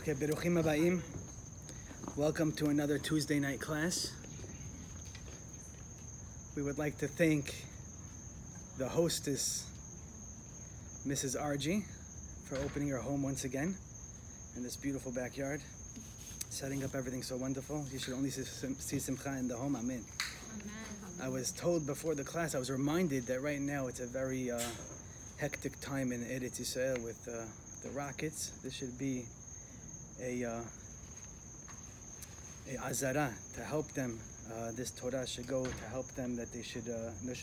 Okay, Beruchim Habayim. Welcome to another Tuesday night class. We would like to thank the hostess, Mrs. Argy, for opening her home once again in this beautiful backyard, setting up everything so wonderful. You should only see Simcha in the home. Amen. I was told before the class, I was reminded that right now it's a very hectic time in Eretz Yisrael with the rockets. This should be a azara to help them. This Torah should go to help them, that they should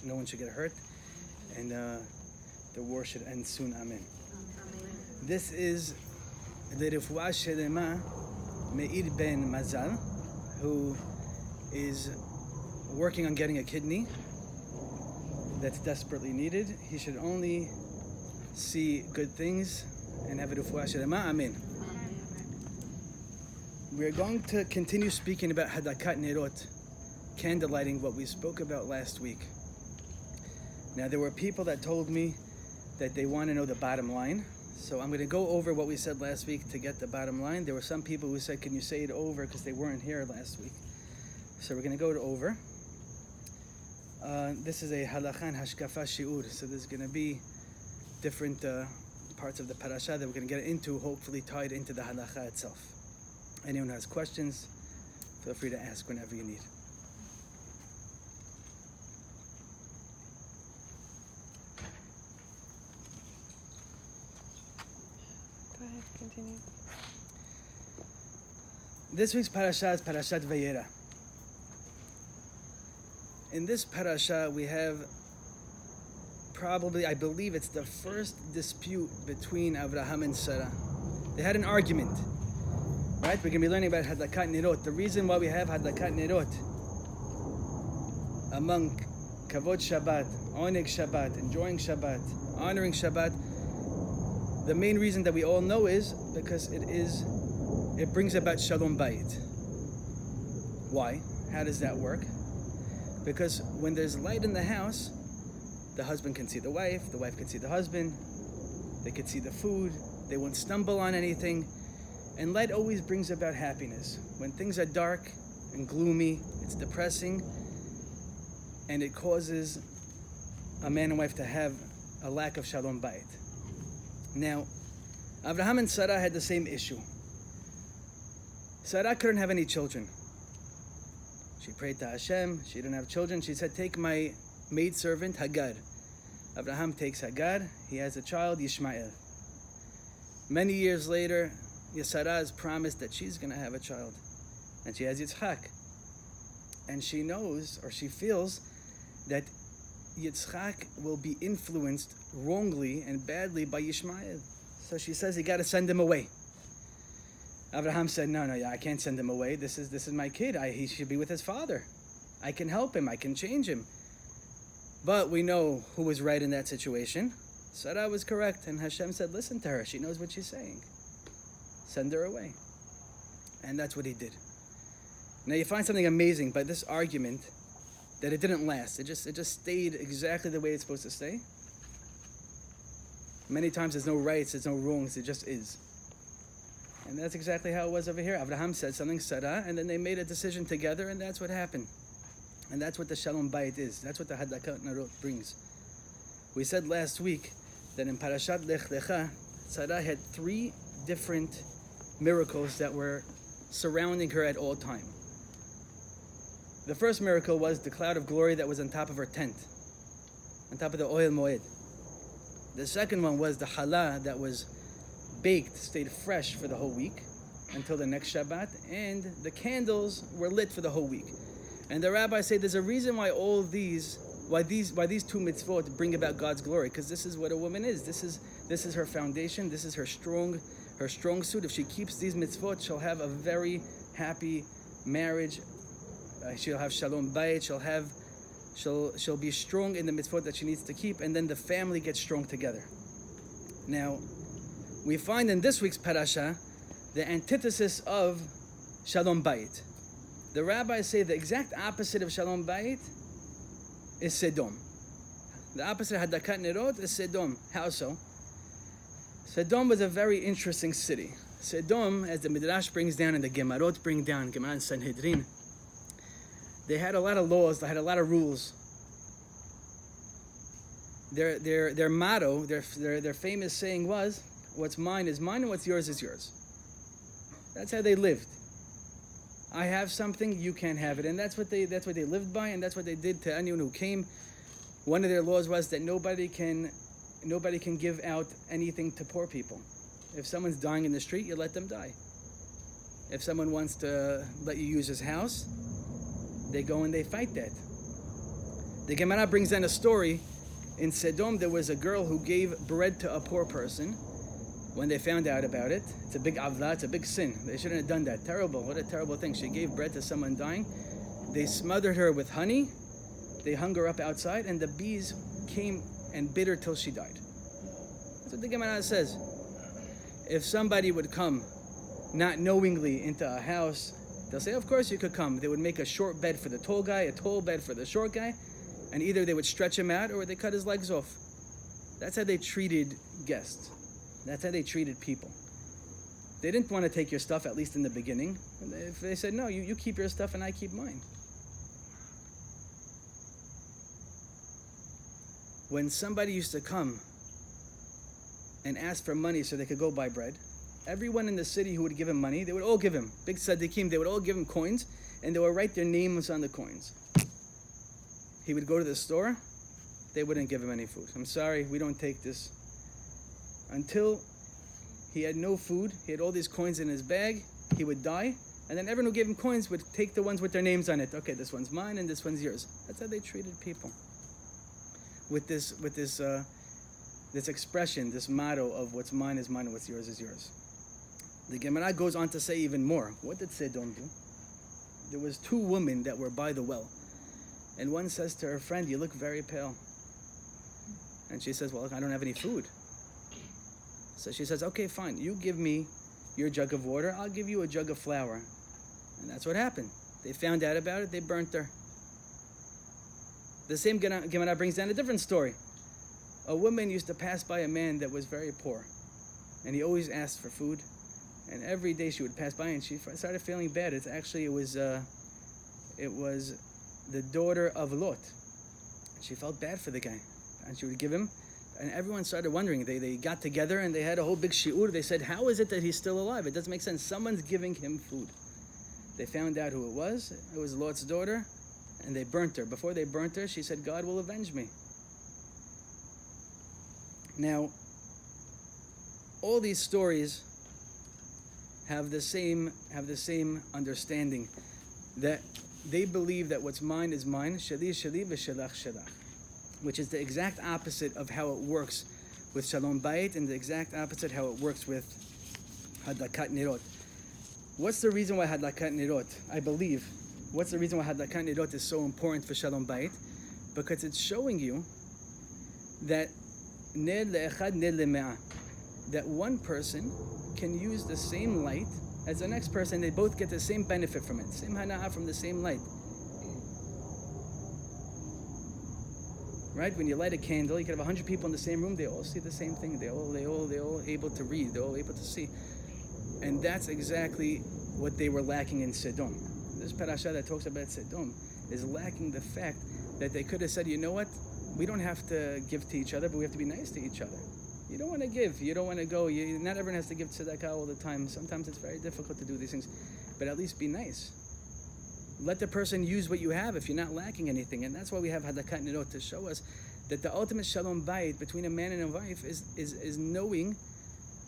no one should get hurt, and the war should end soon. Amen. This is the Refuah Shelema Meir Ben Mazal, who is working on getting a kidney that's desperately needed. He should only see good things and have a Refuah Shelema. Amen. We're going to continue speaking about Hadlakat Nerot, candlelighting, what we spoke about last week. Now, there were people that told me that they want to know the bottom line. So I'm going to go over what we said last week to get the bottom line. There were some people who said, can you say it over, because they weren't here last week. So we're going to go over. This is a Halakha and Hashkafa Shi'ur. So there's going to be different parts of the parasha that we're going to get into, hopefully tied into the Halakha itself. Anyone who has questions, feel free to ask whenever you need. Go ahead, continue. This week's parasha is Parashat Vayera. In this parasha, we have probably, I believe it's the first dispute between Avraham and Sarah. They had an argument. Right, we're going to be learning about Hadlakat Nerot. The reason why we have Hadlakat Nerot among Kavod Shabbat, Oneg Shabbat, enjoying Shabbat, honoring Shabbat, the main reason that we all know is because it brings about Shalom Bayit. Why? How does that work? Because when there's light in the house, the husband can see the wife can see the husband, they can see the food, they won't stumble on anything. And light always brings about happiness. When things are dark and gloomy, it's depressing, and it causes a man and wife to have a lack of Shalom Bayit. Now, Avraham and Sarah had the same issue. Sarah couldn't have any children. She prayed to Hashem, she didn't have children. She said, take my maidservant Hagar. Avraham takes Hagar, he has a child, Yishmael. Many years later, Sarah is promised that she's going to have a child. And she has Yitzchak. And she knows, or she feels, that Yitzchak will be influenced wrongly and badly by Yishmael. So she says, you got to send him away. Abraham said, no, I can't send him away. This is my kid. He should be with his father. I can help him. I can change him. But we know who was right in that situation. Sarah was correct. And Hashem said, listen to her. She knows what she's saying. Send her away. And that's what he did. Now you find something amazing by this argument, that it didn't last. It just stayed exactly the way it's supposed to stay. Many times there's no rights, there's no wrongs, it just is. And that's exactly how it was over here. Avraham said something, Sarah, and then they made a decision together, and that's what happened. And that's what the Shalom Bayit is. That's what the Hadlakat Nerot brings. We said last week that in Parashat Lech Lecha, Sarah had 3 different miracles that were surrounding her at all time. The first miracle was the cloud of glory that was on top of her tent, on top of the oil moed. The second one was the challah that was baked, stayed fresh for the whole week until the next Shabbat, and the candles were lit for the whole week. And the rabbis say there's a reason why these 2 mitzvot bring about God's glory, because this is what a woman is. This is her foundation. This is her strong suit. If she keeps these mitzvot, she'll have a very happy marriage. She'll have Shalom Bayit. She'll be strong in the mitzvot that she needs to keep, and then the family gets strong together. Now, we find in this week's parasha the antithesis of Shalom Bayit. The rabbis say the exact opposite of Shalom Bayit is Sedom. The opposite of Hadlakat Nerot is Sedom. How so? Sodom was a very interesting city. Sodom, as the Midrash brings down and the Gemarot bring down, Gemara and Sanhedrin, they had a lot of laws, they had a lot of rules. Their motto, their famous saying was, what's mine is mine and what's yours is yours. That's how they lived. I have something, you can't have it. And that's what they lived by, and that's what they did to anyone who came. One of their laws was that nobody can give out anything to poor people. If someone's dying in the street, you let them die. If someone wants to let you use his house, they go and they fight that. The Gemara brings down a story. In Sodom, there was a girl who gave bread to a poor person. When they found out about it, it's a big avla, it's a big sin. They shouldn't have done that. Terrible, what a terrible thing. She gave bread to someone dying. They smothered her with honey. They hung her up outside, and the bees came and bit her till she died. That's what the Gemara says. If somebody would come not knowingly into a house, they'll say, of course you could come. They would make a short bed for the tall guy, a tall bed for the short guy, and either they would stretch him out or they cut his legs off. That's how they treated guests. That's how they treated people. They didn't want to take your stuff, at least in the beginning. If they said, no, you keep your stuff and I keep mine. When somebody used to come and ask for money so they could go buy bread, everyone in the city who would give him money, they would all give him, big tzaddikim, they would all give him coins, and they would write their names on the coins. He would go to the store, they wouldn't give him any food. I'm sorry, we don't take this. Until he had no food, he had all these coins in his bag, he would die, and then everyone who gave him coins would take the ones with their names on it. Okay, this one's mine and this one's yours. That's how they treated people. With this expression, this motto of what's mine is mine and what's yours is yours. The Gemara goes on to say even more. What did Sodom do? There was two women that were by the well. And one says to her friend, you look very pale. And she says, well, I don't have any food. So she says, okay, fine. You give me your jug of water. I'll give you a jug of flour. And that's what happened. They found out about it. They burnt her. The same Gemara brings down a different story. A woman used to pass by a man that was very poor. And he always asked for food. And every day she would pass by and she started feeling bad. It was the daughter of Lot. She felt bad for the guy. And she would give him. And everyone started wondering. They got together and they had a whole big shi'ur. They said, how is it that he's still alive? It doesn't make sense. Someone's giving him food. They found out who it was. It was Lot's daughter. And they burnt her. Before they burnt her, she said, God will avenge me. Now, all these stories have the same understanding, that they believe that what's mine is mine, shali shali v'shalach shalach, which is the exact opposite of how it works with Shalom Bayit, and the exact opposite how it works with Hadlakat Nerot. What's the reason why Hadlakat Nerot, I believe, what's the reason why Hadlakat Nerot is so important for Shalom Bayit? Because it's showing you that ner le'echad ner le'me'ah, that one person can use the same light as the next person. They both get the same benefit from it, same hana'ah from the same light. Right? When you light a candle, you can have 100 people in the same room. They all see the same thing. They all able to read. They're all able to see. And that's exactly what they were lacking in Sodom. This parasha that talks about Sodom is lacking the fact that they could have said, you know what? We don't have to give to each other, but we have to be nice to each other. You don't want to give. You don't want to go. Not everyone has to give tzedakah all the time. Sometimes it's very difficult to do these things. But at least be nice. Let the person use what you have if you're not lacking anything. And that's why we have Hadlakat Nerot, to show us that the ultimate Shalom Bayit between a man and a wife is knowing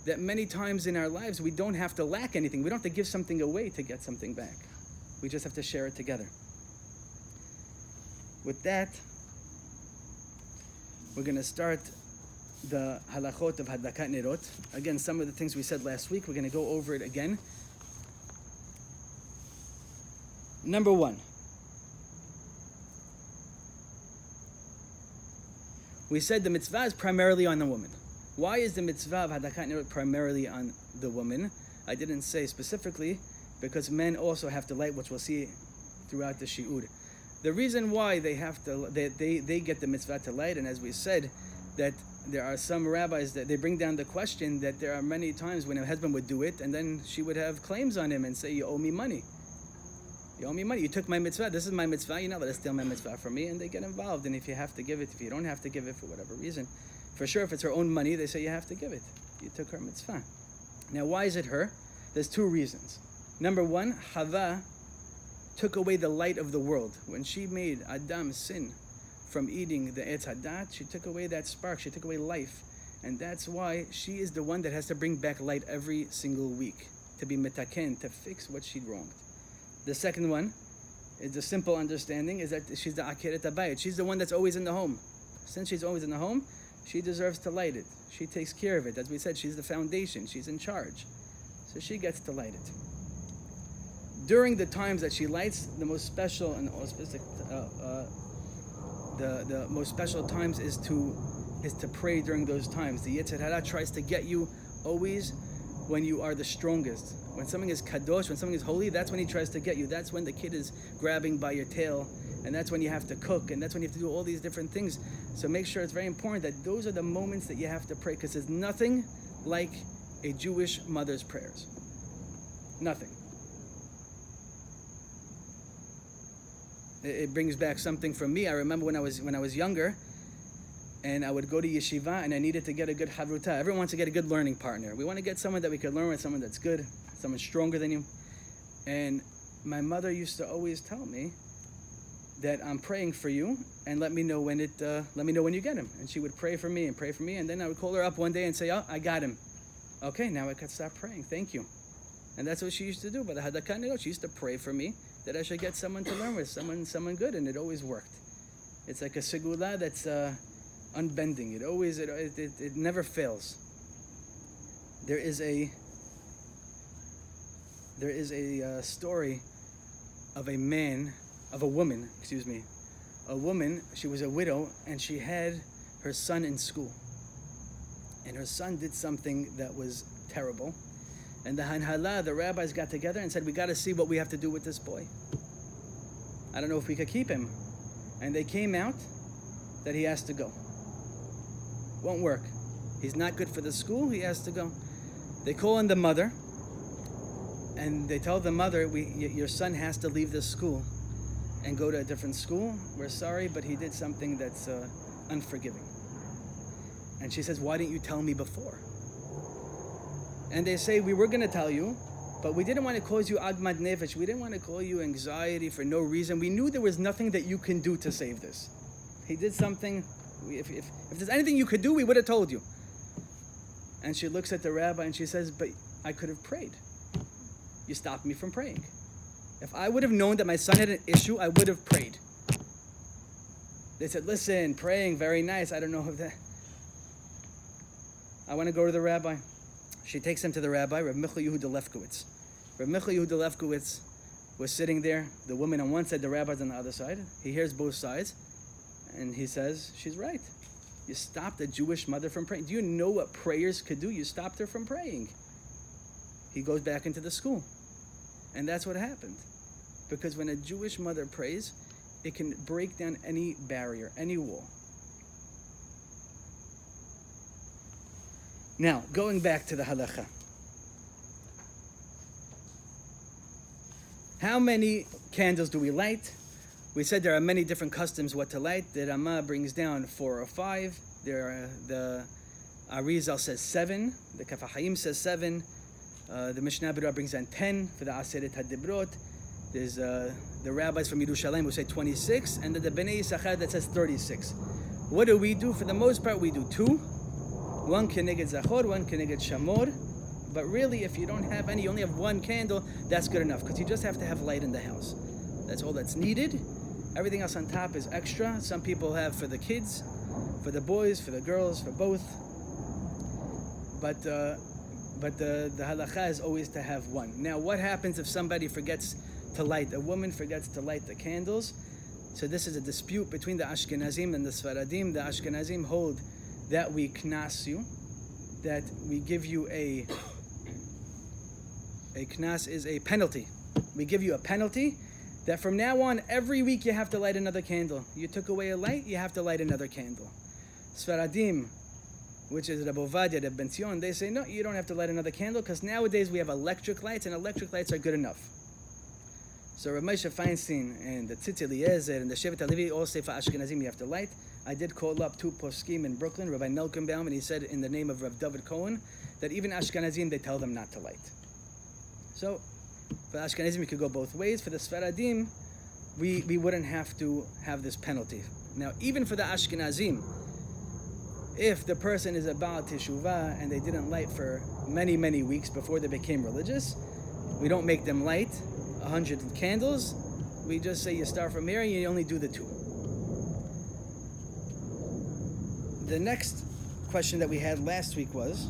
that many times in our lives we don't have to lack anything. We don't have to give something away to get something back. We just have to share it together. With that, we're going to start the halachot of Hadlakat Nerot. Again, some of the things we said last week, we're going to go over it again. Number 1. We said the mitzvah is primarily on the woman. Why is the mitzvah of Hadlakat Nerot primarily on the woman? I didn't say specifically, because men also have to light, which we'll see throughout the shi'ur. The reason why they have to, they get the mitzvah to light, and as we said, that there are some rabbis that they bring down the question that there are many times when a husband would do it, and then she would have claims on him and say, you owe me money. You owe me money. You took my mitzvah. This is my mitzvah. You're not allowed to steal my mitzvah from me. And they get involved. And if you have to give it, if you don't have to give it for whatever reason, for sure, if it's her own money, they say you have to give it. You took her mitzvah. Now, why is it her? There's two reasons. Number one, Hava took away the light of the world. When she made Adam sin from eating the Etz Hadat, she took away that spark. She took away life. And that's why she is the one that has to bring back light every single week, to be metaken, to fix what she wronged. The second one is the simple understanding, is that she's the Akeret Habayit. She's the one that's always in the home. Since she's always in the home, she deserves to light it. She takes care of it. As we said, she's the foundation. She's in charge. So she gets to light it. During the times that she lights, the most special and auspicious, the most special times is to pray during those times. The Yetzer Hara tries to get you always when you are the strongest. When something is kadosh, when something is holy, that's when he tries to get you. That's when the kid is grabbing by your tail, and that's when you have to cook, and that's when you have to do all these different things. So make sure it's very important that those are the moments that you have to pray, because there's nothing like a Jewish mother's prayers. Nothing. It brings back something from me. I remember when I was younger, and I would go to yeshiva, and I needed to get a good havruta. Everyone wants to get a good learning partner. We want to get someone that we could learn with, someone that's good, someone stronger than you. And my mother used to always tell me that I'm praying for you, and let me know when you get him. And she would pray for me, and then I would call her up one day and say, oh, I got him. Okay, now I could stop praying. Thank you. And that's what she used to do. But the Hadlakat Nerot, she used to pray for me that I should get someone to learn with, someone good, and it always worked. It's like a segula that's unbending. It never fails. There is a story of a woman. A woman. She was a widow, and she had her son in school, and her son did something that was terrible. And the Hanhala, the rabbis, got together and said, we got to see what we have to do with this boy. I don't know if we could keep him. And they came out that he has to go. Won't work. He's not good for the school. He has to go. They call in the mother, and they tell the mother, your son has to leave this school and go to a different school. We're sorry, but he did something that's unforgiving. And she says, why didn't you tell me before? And they say, we were going to tell you, but we didn't want to cause you agmad nefesh. We didn't want to cause you anxiety for no reason. We knew there was nothing that you can do to save this. He did something. If there's anything you could do, we would have told you. And she looks at the rabbi and she says, but I could have prayed. You stopped me from praying. If I would have known that my son had an issue, I would have prayed. They said, listen, praying, very nice. I don't know if that... I want to go to the rabbi. She takes him to the rabbi, Rabbi Michal Yehuda Lefkowitz. Rabbi Michal Yehuda Lefkowitz was sitting there, the woman on one side, the rabbis on the other side. He hears both sides, and he says, she's right. You stopped a Jewish mother from praying. Do you know what prayers could do? You stopped her from praying. He goes back into the school. And that's what happened. Because when a Jewish mother prays, it can break down any barrier, any wall. Now, going back to the halacha. How many candles do we light? We said there are many different customs what to light. The Rama brings down 4 or 5. The Arizal says 7. The Kaf HaChaim says 7. The Mishnah Berurah brings down 10 for the Aseret HaDibrot. There's the rabbis from Yerushalayim who say 26, and the Bnei Yisachar that says 36. What do we do? For the most part, we do 2. One keneged zachor, one keneged shamor. But really, if you don't have any, you only have 1 candle, that's good enough, because you just have to have light in the house. That's all that's needed. Everything else on top is extra. Some people have for the kids, for the boys, for the girls, for both. But the halakha is always to have 1. Now, what happens if somebody forgets to light? A woman forgets to light the candles. So this is a dispute between the Ashkenazim and the Sfaradim. The Ashkenazim hold that we knas you, that we give you a knas is a penalty. We give you a penalty that from now on, every week you have to light another candle. You took away a light, you have to light another candle. Sfaradim which is Rabbi Ovadia, Rabbi Ben Zion, they say, no, you don't have to light another candle because nowadays we have electric lights and electric lights are good enough. So Rabbi Moshe Feinstein and the Tzitz Eliezer and the Shevet HaLevi all say for Ashkenazim you have to light. I did call up two poskim in Brooklyn, Rabbi Nelkenbaum, and he said in the name of Rav David Cohen that even Ashkenazim, they tell them not to light. So for Ashkenazim, you could go both ways. For the Sfaradim, we wouldn't have to have this penalty. Now, even for the Ashkenazim, if the person is a Baal Teshuvah and they didn't light for many, many weeks before they became religious, we don't make them light 100 candles. We just say you start from here and you only do the 2. The next question that we had last week was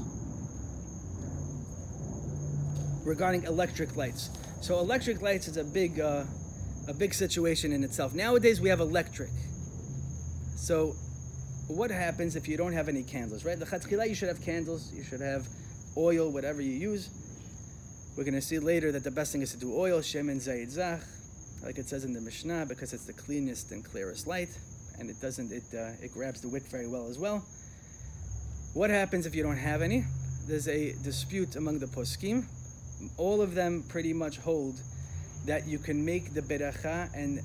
regarding electric lights. So electric lights is a big situation in itself. Nowadays we have electric. So what happens if you don't have any candles, right? The Chatzkilah, you should have candles, you should have oil, whatever you use. We're going to see later that the best thing is to do oil, shemen zayit zach, like it says in the Mishnah, because it's the cleanest and clearest light, and it grabs the wick very well as well. What happens if you don't have any? There's a dispute among the poskim. All of them pretty much hold that you can make the beracha and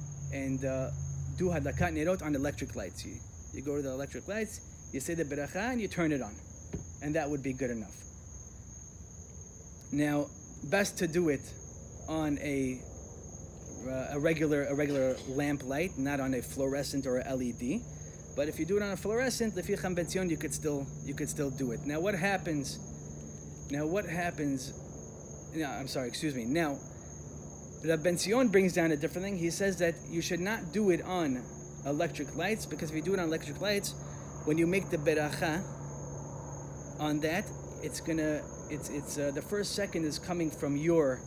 do hadlakat nerot on electric lights. You go to the electric lights, you say the beracha, and you turn it on, and that would be good enough. Now, best to do it on a regular lamp light, not on a fluorescent or a LED. But if you do it on a fluorescent, lefi Cham Ben Zion, you could still do it. Now, what happens? Now, Rabbi Ben Zion brings down a different thing. He says that you should not do it on electric lights, because if you do it on electric lights, when you make the beracha on that, it's the first second is coming from your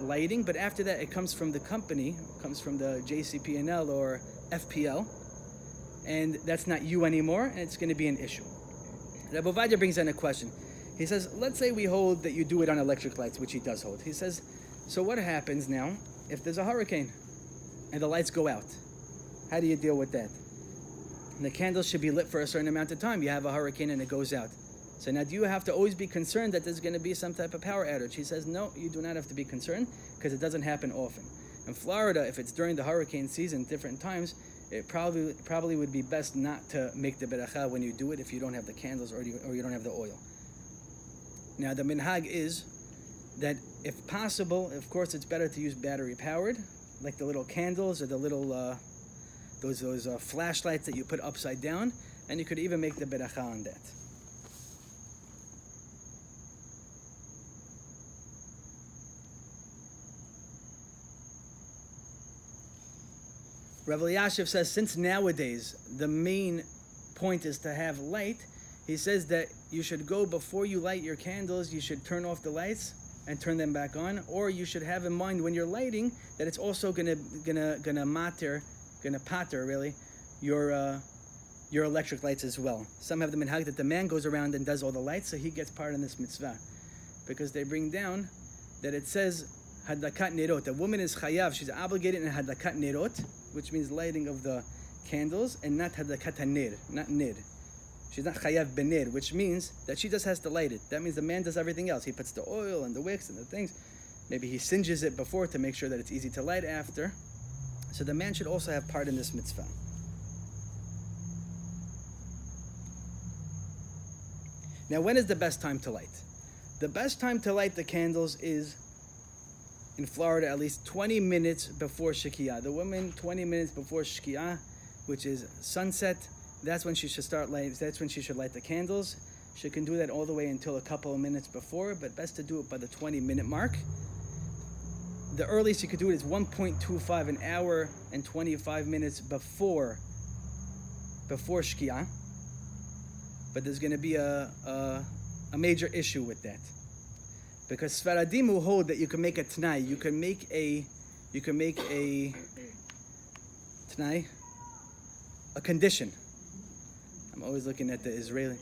lighting, but after that it comes from the company, it comes from the JCP&L or FPL, and that's not you anymore, and it's going to be an issue. Rabbi Ovadia brings in a question. He says, let's say we hold that you do it on electric lights, which he does hold. He says, so what happens now if there's a hurricane and the lights go out? How do you deal with that? And the candles should be lit for a certain amount of time. You have a hurricane and it goes out. So now do you have to always be concerned that there's going to be some type of power outage? He says, no, you do not have to be concerned because it doesn't happen often. In Florida, if it's during the hurricane season, different times, it probably would be best not to make the beracha when you do it if you don't have the candles or you don't have the oil. Now the minhag is that if possible, of course, it's better to use battery powered, like the little candles or the little those flashlights that you put upside down, and you could even make the beracha on that. Rav Elyashiv says, since nowadays the main point is to have light, he says that you should go before you light your candles, you should turn off the lights and turn them back on, or you should have in mind when you're lighting that it's also gonna pater really your electric lights as well. Some have the minhag that the man goes around and does all the lights, so he gets part in this mitzvah, because they bring down that it says Hadlakat Nerot. A woman is chayav, she's obligated in Hadlakat Nerot, which means lighting of the candles, and not Hadlakat HaNer, not Nir. She's not chayav benir, which means that she just has to light it. That means the man does everything else. He puts the oil and the wicks and the things. Maybe he singes it before to make sure that it's easy to light after. So the man should also have part in this mitzvah. Now, when is the best time to light? The best time to light the candles is, in Florida at least, 20 minutes before Shekiyah. The woman, 20 minutes before Shekiyah, which is sunset, that's when she should start lighting. That's when she should light the candles. She can do that all the way until a couple of minutes before, but best to do it by the 20-minute mark. The earliest you could do it is 1.25, an hour and 25 minutes before Shkiyah. But there's going to be a major issue with that, because Sfaradim will hold that you can make a t'nai. You can make a t'nai, a condition. I'm always looking at the Israeli.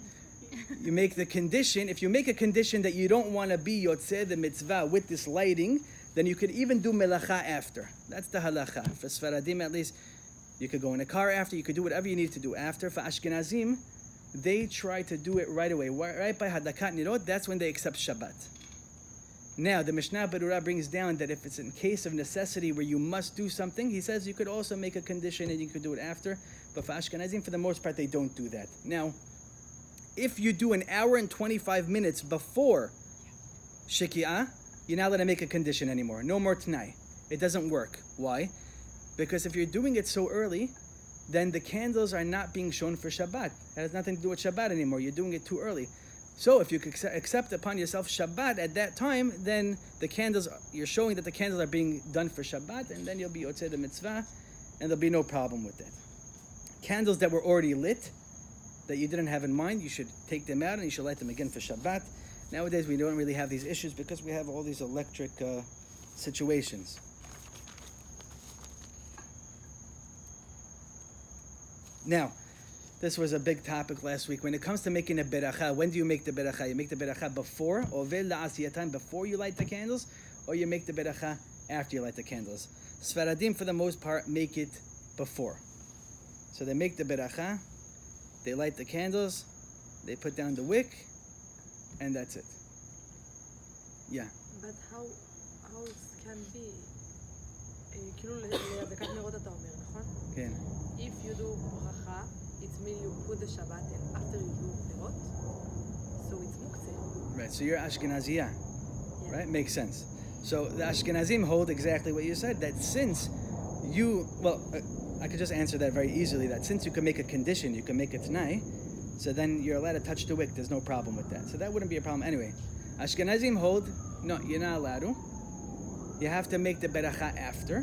You make the condition. If you make a condition that you don't want to be yotzeh the mitzvah with this lighting, then you could even do melacha after. That's the halacha. For Sfaradim, at least, you could go in a car after. You could do whatever you need to do after. For Ashkenazim, they try to do it right away. Right by Hadlakat Nerot, that's when they accept Shabbat. Now, the Mishnah Berurah brings down that if it's in case of necessity where you must do something, he says you could also make a condition and you could do it after. But for Ashkenazim, for the most part, they don't do that. Now, if you do an hour and 25 minutes before Sheki'ah, you're not allowed to make a condition anymore. No more T'nai. It doesn't work. Why? Because if you're doing it so early, then the candles are not being shown for Shabbat. It has nothing to do with Shabbat anymore. You're doing it too early. So if you could accept upon yourself Shabbat at that time, then the candles, you're showing that the candles are being done for Shabbat, and then you'll be Yotzei the mitzvah, and there'll be no problem with that. Candles that were already lit, that you didn't have in mind, you should take them out and you should light them again for Shabbat. Nowadays we don't really have these issues because we have all these electric situations. Now, this was a big topic last week. When it comes to making a beracha, when do you make the beracha? You make the beracha before, before you light the candles, or you make the beracha after you light the candles. Sfaradim, for the most part, make it before. So they make the beracha, they light the candles, they put down the wick, and that's it. Yeah. But how it can be? כאילו להדלקת נרות אתה אומר, נכון? כן. If you do ברכה, it means you put the Shabbat and after you do נרות, so it's muktzeh. Right, so you're Ashkenaziyah, right? Makes sense. So the Ashkenazim hold exactly what you said, that since you, I could just answer that very easily, that since you can make a condition, you can make a t'nai, so then you're allowed to touch the wick, there's no problem with that. So that wouldn't be a problem anyway. Ashkenazim hold, no, you're not allowed to. You have to make the beracha after.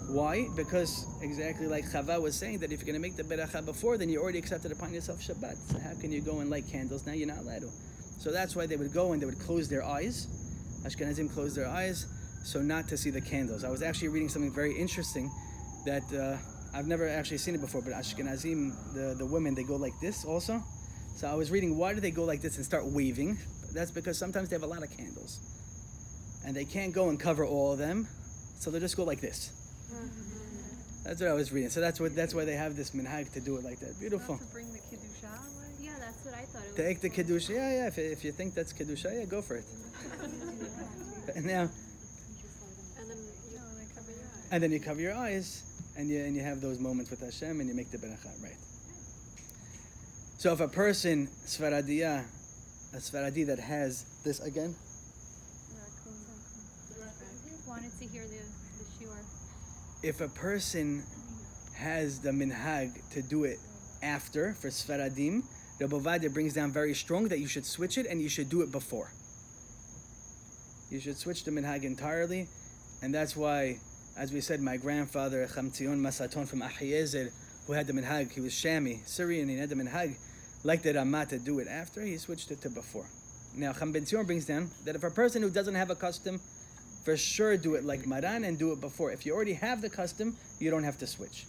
Why? Because exactly like Chava was saying, that if you're going to make the beracha before, then you already accepted upon yourself Shabbat. So how can you go and light candles? Now you're not allowed to. So that's why they would go and they would close their eyes. Ashkenazim close their eyes so not to see the candles. I was actually reading something very interesting that I've never actually seen it before, but Ashkenazim, the women, they go like this also. So I was reading, why do they go like this and start waving? That's because sometimes they have a lot of candles. And they can't go and cover all of them, so they'll just go like this. That's what I was reading. So that's why they have this minhag to do it like that. Beautiful. Not to bring the kedusha. Yeah, that's what I thought. It was Take the kedusha. Yeah. If you think that's kedusha, yeah, go for it. And now, and then you cover your eyes, and you have those moments with Hashem, and you make the beracha, right? So if a person a Sfaradi that has this again. wanted to hear the shiur. If a person has the minhag to do it after, for Sfaradim, Rabbi Ovadia brings down very strong that you should switch it and you should do it before. You should switch the minhag entirely, and that's why, as we said, my grandfather Chamtzion Masaton from Ahiezer, who had the minhag, he was Shami, Syrian, he had the minhag, like the Ramah to do it after, he switched it to before. Now Cham Ben Zion brings down that if a person who doesn't have a custom, for sure do it like Maran and do it before. If you already have the custom, you don't have to switch.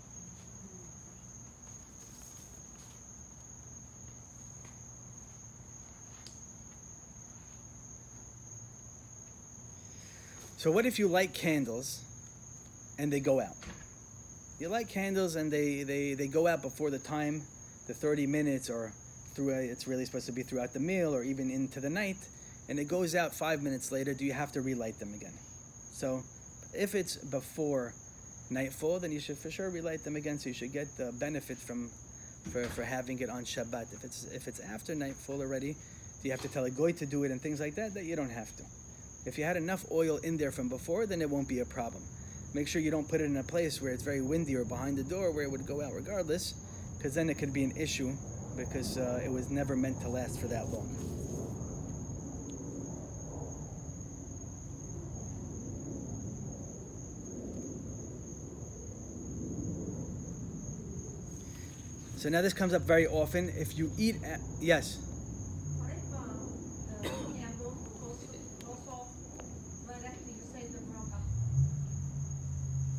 So what if you light candles and they go out? You light candles and they go out before the time, the 30 minutes, or it's really supposed to be throughout the meal or even into the night, and it goes out 5 minutes later. Do you have to relight them again? So if it's before nightfall, then you should for sure relight them again, so you should get the benefit for having it on Shabbat. If it's after nightfall already, do you have to tell a goy to do it and things like that? That you don't have to. If you had enough oil in there from before, then it won't be a problem. Make sure you don't put it in a place where it's very windy or behind the door where it would go out regardless, because then it could be an issue, because it was never meant to last for that long. So now this comes up very often. If you eat yes? What if the candle goes off right after you say the bracha?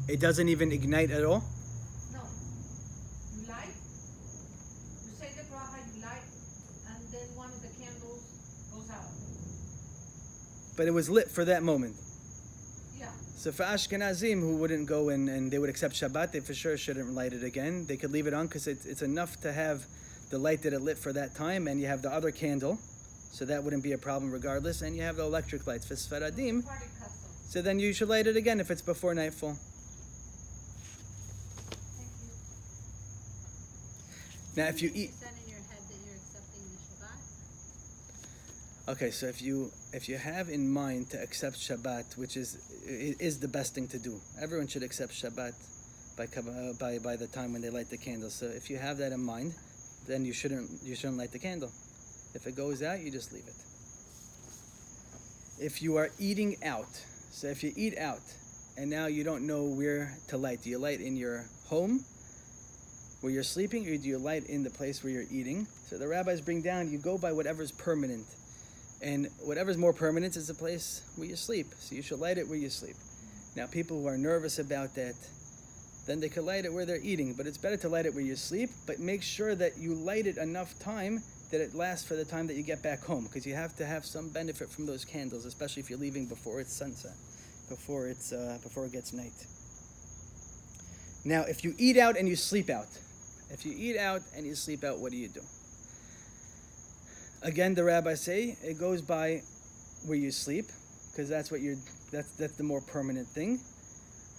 It doesn't even ignite at all? No. You light, you say the bracha, you light, and then one of the candles goes out. But it was lit for that moment. Yeah. So for Ashkenazim who wouldn't go in and they would accept Shabbat, they for sure shouldn't light it again. They could leave it on because it's enough to have the light that it lit for that time, and you have the other candle, so that wouldn't be a problem regardless, and you have the electric lights for Sfaradim, Party custom. so then you should light it again if it's before nightfall. Thank you. Now if you eat... Is that in your head that you're accepting the Shabbat? Okay, so if you have in mind to accept Shabbat, which is the best thing to do. Everyone should accept Shabbat by the time when they light the candle. So if you have that in mind, then you shouldn't light the candle. If it goes out, you just leave it. If you are eating out, so if you eat out and now you don't know where to light, do you light in your home where you're sleeping, or do you light in the place where you're eating? So the rabbis bring down, you go by whatever's permanent. And whatever's more permanent is the place where you sleep. So you should light it where you sleep. Now, people who are nervous about that, then they could light it where they're eating. But it's better to light it where you sleep, but make sure that you light it enough time that it lasts for the time that you get back home. Because you have to have some benefit from those candles, especially if you're leaving before it's sunset, before it gets night. Now, if you eat out and you sleep out, what do you do? Again, the rabbis say it goes by where you sleep, because that's the more permanent thing.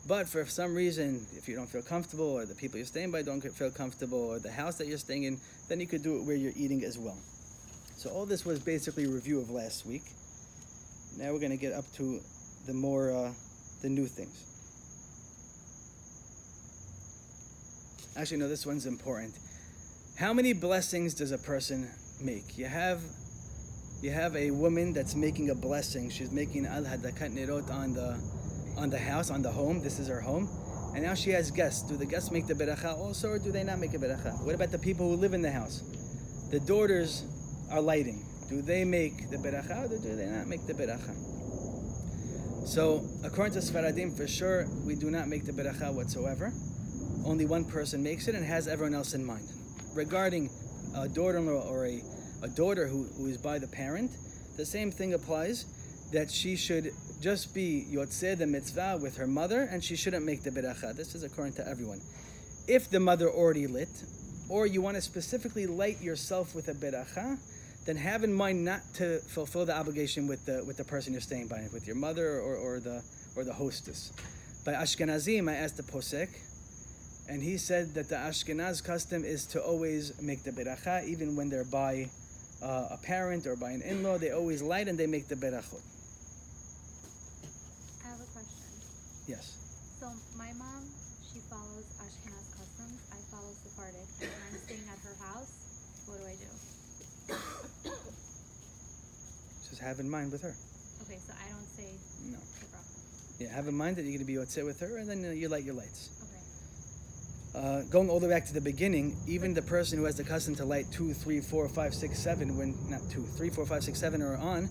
But for some reason, if you don't feel comfortable, or the people you're staying by don't feel comfortable, or the house that you're staying in, then you could do it where you're eating as well. So all this was basically a review of last week. Now we're going to get up to the new things. Actually, no, this one's important. How many blessings does a person make? You have a woman that's making a blessing. She's making Hadlakat Nerot on the house, on the home. This is her home. And now she has guests. Do the guests make the beracha also, or do they not make a beracha? What about the people who live in the house? The daughters are lighting. Do they make the beracha, or do they not make the beracha? So, according to Sfaradim, for sure, we do not make the beracha whatsoever. Only one person makes it and has everyone else in mind. Regarding a daughter-in-law or a daughter who is by the parent, the same thing applies, that she should just be yotzeh the mitzvah with her mother, and she shouldn't make the beracha. This is according to everyone. If the mother already lit, or you want to specifically light yourself with a beracha, then have in mind not to fulfill the obligation with the person you're staying by, with your mother or the hostess. By Ashkenazim, I asked the posek, and he said that the Ashkenaz custom is to always make the beracha, even when they're by a parent or by an in-law. They always light and they make the berachot. I have a question. Yes. So my mom, she follows Ashkenaz customs. I follow Sephardic. And when I'm staying at her house, what do I do? Just have in mind with her. Okay, so I don't say No. the bracha. Yeah, have in mind that you're going to be yotzeh with her, and then you light your lights. Okay. Going all the way back to the beginning, even the person who has the custom to light 2, 3, 4, 5, 6, 7, when not 2, 3, 4, 5, 6, 7 are on,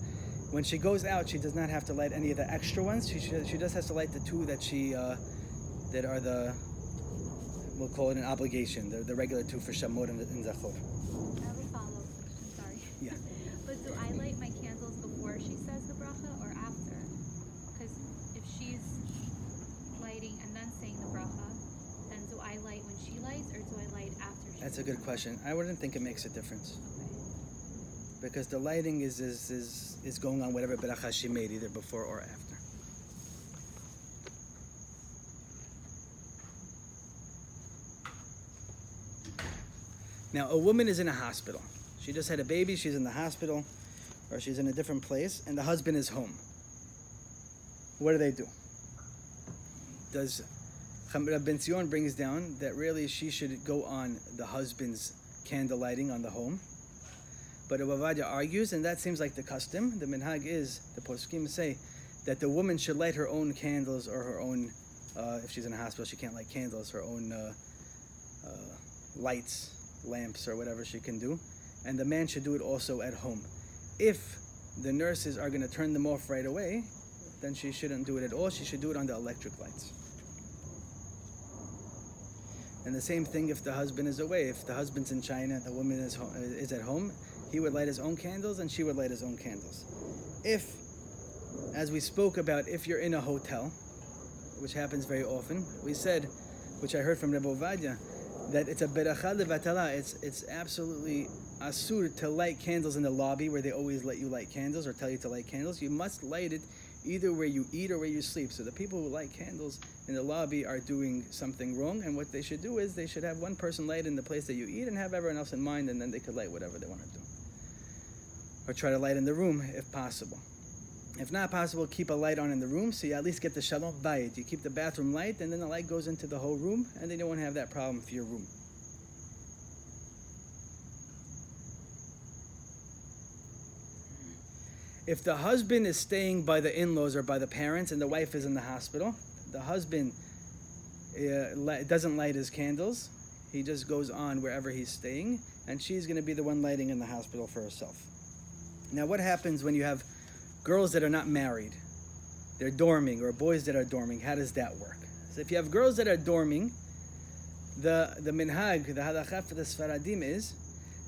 when she goes out, she does not have to light any of the extra ones. She just has to light the 2 that that are we'll call it an obligation, the regular 2 for Shamot and Zachor. I have a follow-up question, sorry. Yeah. But do I light my candles before she says the bracha or after? Because if she's lighting and then saying the bracha, then do I light when she lights, or do I light after she That's a says good the bracha? question. I wouldn't think it makes a difference, Okay. because the lighting is going on whatever beracha she made, either before or after. Now, a woman is in a hospital. She just had a baby, she's in the hospital, or she's in a different place, and the husband is home. What do they do? Does Rabbi Ben Zion brings down that really she should go on the husband's candle lighting on the home. But Rabbi Ovadia argues, and that seems like the custom. The minhag is, the poskim say, that the woman should light her own candles, or her own, if she's in a hospital, she can't light candles, her own lights, lamps, or whatever she can do. And the man should do it also at home. If the nurses are going to turn them off right away, then she shouldn't do it at all. She should do it on the electric lights. And the same thing if the husband is away. If the husband's in China, the woman is at home, he would light his own candles and she would light his own candles. If, as we spoke about, if you're in a hotel, which happens very often, we said, which I heard from Rebbe Ovadia, that it's a beracha levatala. It's absolutely asur to light candles in the lobby where they always let you light candles or tell you to light candles. You must light it either where you eat or where you sleep. So the people who light candles in the lobby are doing something wrong, and what they should do is they should have one person light in the place that you eat and have everyone else in mind, and then they could light whatever they want to do. Or try to light in the room if possible. If not possible, keep a light on in the room, so you at least get the shalom bayit. You keep the bathroom light, and then the light goes into the whole room, and then you won't have that problem for your room. If the husband is staying by the in-laws or by the parents and the wife is in the hospital, the husband doesn't light his candles. He just goes on wherever he's staying, and she's going to be the one lighting in the hospital for herself. Now, what happens when you have girls that are not married? They're dorming, or boys that are dorming. How does that work? So if you have girls that are dorming, the minhag, the hadlakat for the Sfaradim is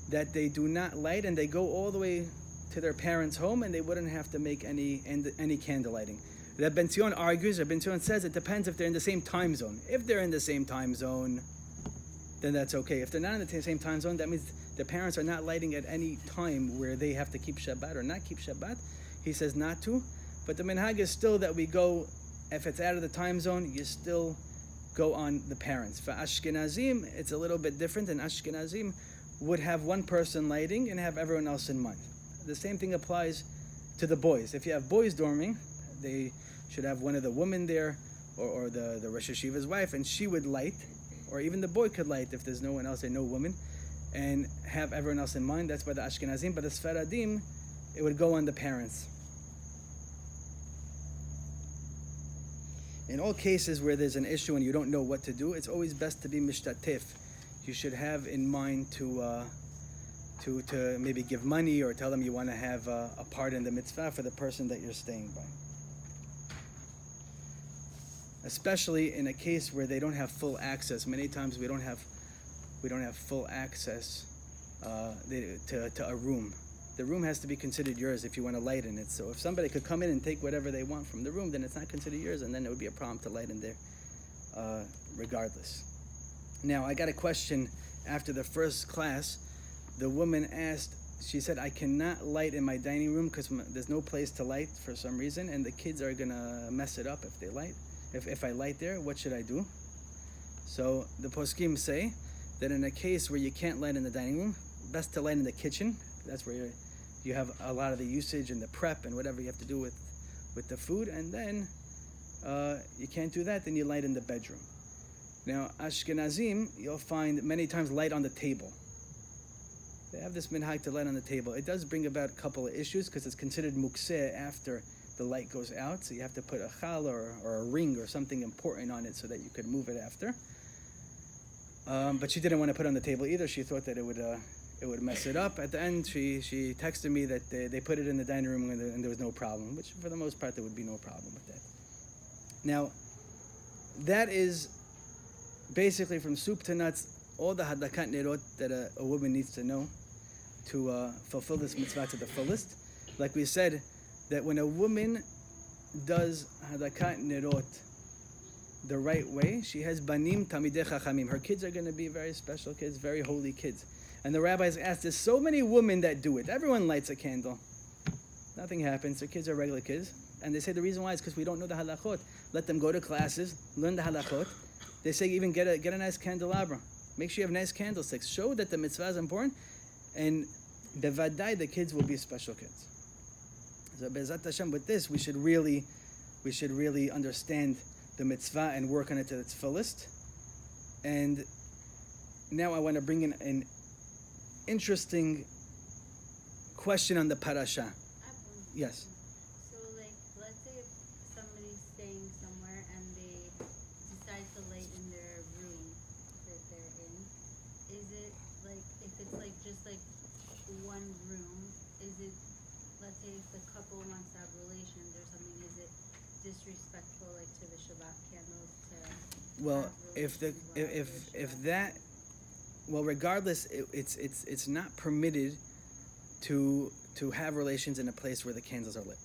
that they do not light, and they go all the way to their parents' home, and they wouldn't have to make any candle lighting. Reb Ben Zion argues, Reb Ben Zion says it depends if they're in the same time zone. If they're in the same time zone, then that's okay. If they're not in the same time zone, that means their parents are not lighting at any time where they have to keep Shabbat or not keep Shabbat. He says not to, but the minhag is still that we go, if it's out of the time zone, you still go on the parents. For Ashkenazim, it's a little bit different, and Ashkenazim would have one person lighting and have everyone else in mind. The same thing applies to the boys. If you have boys dorming, they should have one of the women there, or the Rosh Hashiva's wife, and she would light, or even the boy could light if there's no one else, no woman, and have everyone else in mind. That's by the Ashkenazim. But the Sfaradim, it would go on the parents. In all cases where there's an issue and you don't know what to do, it's always best to be mishtatif. You should have in mind to maybe give money or tell them you want to have a part in the mitzvah for the person that you're staying by. Especially in a case where they don't have full access. Many times we don't have full access to a room. The room has to be considered yours if you want to light in it. So if somebody could come in and take whatever they want from the room, then it's not considered yours, and then it would be a problem to light in there regardless. Now, I got a question after the first class. The woman asked, she said, I cannot light in my dining room because there's no place to light for some reason, and the kids are going to mess it up if they light. If I light there, what should I do? So the poskim say that in a case where you can't light in the dining room, best to light in the kitchen. That's where you have a lot of the usage and the prep and whatever you have to do with the food. And then you can't do that, then you light in the bedroom. Now, Ashkenazim, you'll find many times light on the table. They have this minhag to light on the table. It does bring about a couple of issues because it's considered mukseh after the light goes out. So you have to put a chal or a ring or something important on it so that you could move it after. But she didn't want to put it on the table either. She thought that it would mess it up. At the end, she texted me that they put it in the dining room and there was no problem, which for the most part there would be no problem with that. Now, that is basically from soup to nuts all the Hadlakat Nerot that a woman needs to know to fulfill this mitzvah to the fullest. Like we said, that when a woman does Hadlakat Nerot the right way, she has banim tamidei chachamim. Her kids are going to be very special kids, very holy kids. And the rabbis asked, there's so many women that do it. Everyone lights a candle. Nothing happens. Their kids are regular kids. And they say the reason why is because we don't know the halachot. Let them go to classes, learn the halachot. They say even get a nice candelabra. Make sure you have nice candlesticks. Show that the mitzvah is important. And bevadai, the kids will be special kids. So Be'ezat Hashem, with this, we should really understand the mitzvah and work on it to its fullest. And now I want to bring in an interesting question on the parasha. I have one. Yes. So, like, let's say if somebody's staying somewhere and they decide to light in their room that they're in, is it like, if it's like just like one room, is it, let's say if the couple wants to have relations or something, is it disrespectful, like, to the Shabbat candles to Well, have that, well, regardless, it's not permitted to have relations in a place where the candles are lit.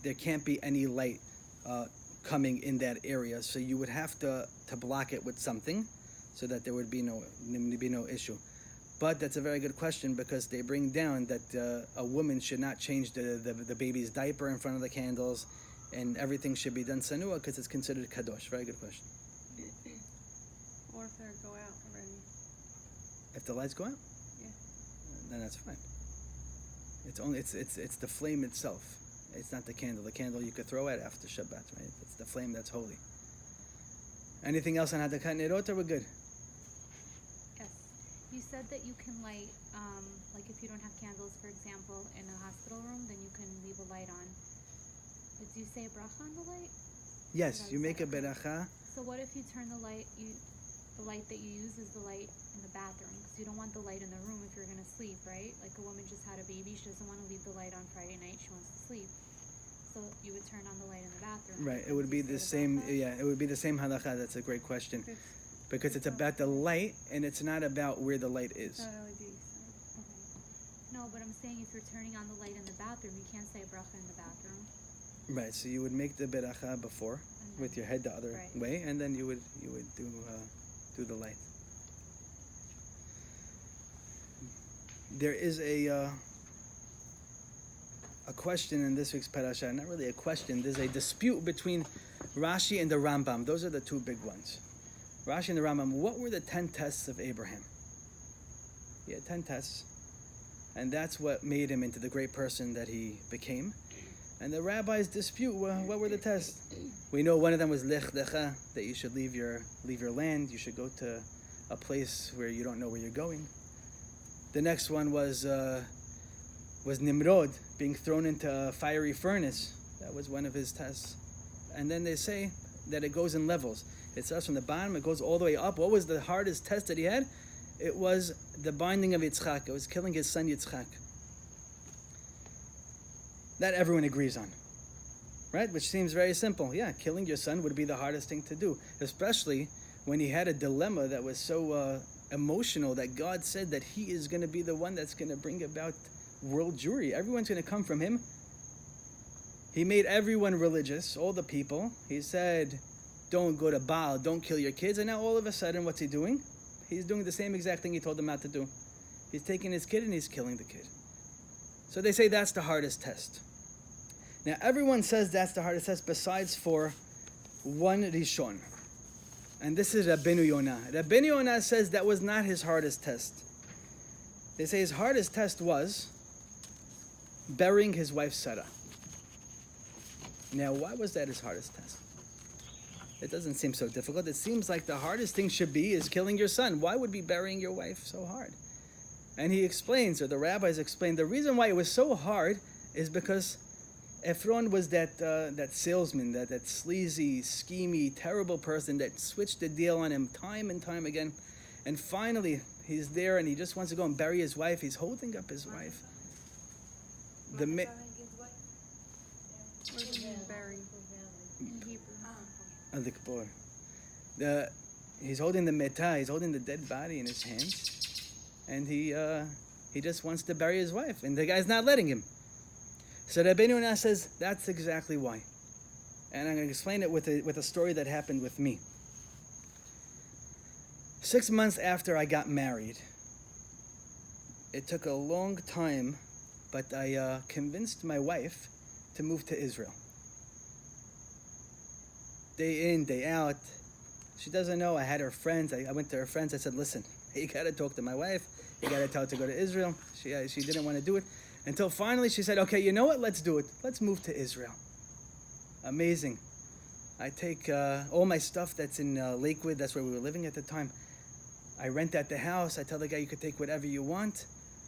There can't be any light coming in that area, so you would have to block it with something. so that there would be no issue. But that's a very good question, because they bring down that a woman should not change the baby's diaper in front of the candles, and everything should be done sanua because it's considered kadosh. Very good question. Or if they go out already. If the lights go out, Yeah. then that's fine. It's the flame itself. It's not the candle. The candle you could throw out after Shabbat, right? It's the flame that's holy. Anything else on Hadlakat Nerot, or we're good? Yes. You said that you can light, like if you don't have candles, for example, in a hospital room, then you can leave a light on. But do you say a bracha on the light? Yes, you make a beracha. So what if you turn the light, the light that you use is the light in the bathroom? Because you don't want the light in the room if you're going to sleep, right? Like a woman just had a baby, she doesn't want to leave the light on Friday night, she wants to sleep. So you would turn on the light in the bathroom. Right, it would be the same, it would be the same halakha. That's a great question. Because it's about the light, and it's not about where the light is. Not LED. Okay. No, but I'm saying if you're turning on the light in the bathroom, you can't say a bracha in the bathroom. Right, so you would make the beracha before, with your head the other way, and then you would do the light. There is a question in this week's parasha. Not really a question. There's a dispute between Rashi and the Rambam. Those are the two big ones. Rashi and the Rambam. What were the 10 tests of Abraham? He had 10 tests, and that's what made him into the great person that he became. And the rabbis dispute what were the tests. We know one of them was lech lecha, that you should leave your land. You should go to a place where you don't know where you're going. The next one was Nimrod, being thrown into a fiery furnace. That was one of his tests. And then they say that it goes in levels. It starts from the bottom, it goes all the way up. What was the hardest test that he had? It was the binding of Yitzchak. It was killing his son Yitzchak. That everyone agrees on, right? Which seems very simple. Yeah, killing your son would be the hardest thing to do, especially when he had a dilemma that was so emotional that God said that he is going to be the one that's going to bring about world Jewry. Everyone's going to come from him. He made everyone religious, all the people. He said, don't go to Baal, don't kill your kids. And now all of a sudden, what's he doing? He's doing the same exact thing he told them not to do. He's taking his kid and he's killing the kid. So they say that's the hardest test. Now everyone says that's the hardest test besides for one Rishon. And this is Rabbeinu Yonah. Rabbeinu Yonah says that was not his hardest test. They say his hardest test was burying his wife Sarah. Now why was that his hardest test? It doesn't seem so difficult. It seems like the hardest thing should be is killing your son. Why would be burying your wife so hard? And he explains, or the rabbis explain, the reason why it was so hard is because Ephron was that salesman, that sleazy, schemy, terrible person that switched the deal on him time and time again. And finally, he's there and he just wants to go and bury his wife. He's holding up his wife. What does it mean, bury? In Hebrew. He's holding the metah, he's holding the dead body in his hands. And he just wants to bury his wife, and the guy's not letting him. So Rabbeinu Yonah says that's exactly why, and I'm going to explain it with a story that happened with me. 6 months after I got married, it took a long time, but I convinced my wife to move to Israel. Day in, day out. She doesn't know. I had her friends. I went to her friends. I said, listen, you got to talk to my wife. You got to tell her to go to Israel. She didn't want to do it. Until finally she said, okay, you know what? Let's do it. Let's move to Israel. Amazing. I take all my stuff that's in Lakewood. That's where we were living at the time. I rent out the house. I tell the guy, you could take whatever you want.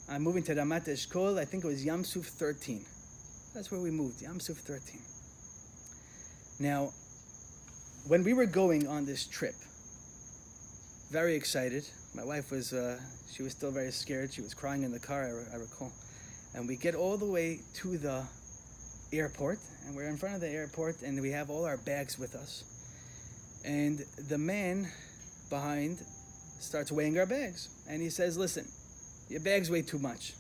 I'm moving to Ramat Eshkol. I think it was Yam Suf 13. That's where we moved, Yam Suf 13. Now, when we were going on this trip, very excited. My wife was, she was still very scared. She was crying in the car, I recall. And we get all the way to the airport, and we're in front of the airport, and we have all our bags with us. And the man behind starts weighing our bags. And he says, listen, your bags weigh too much.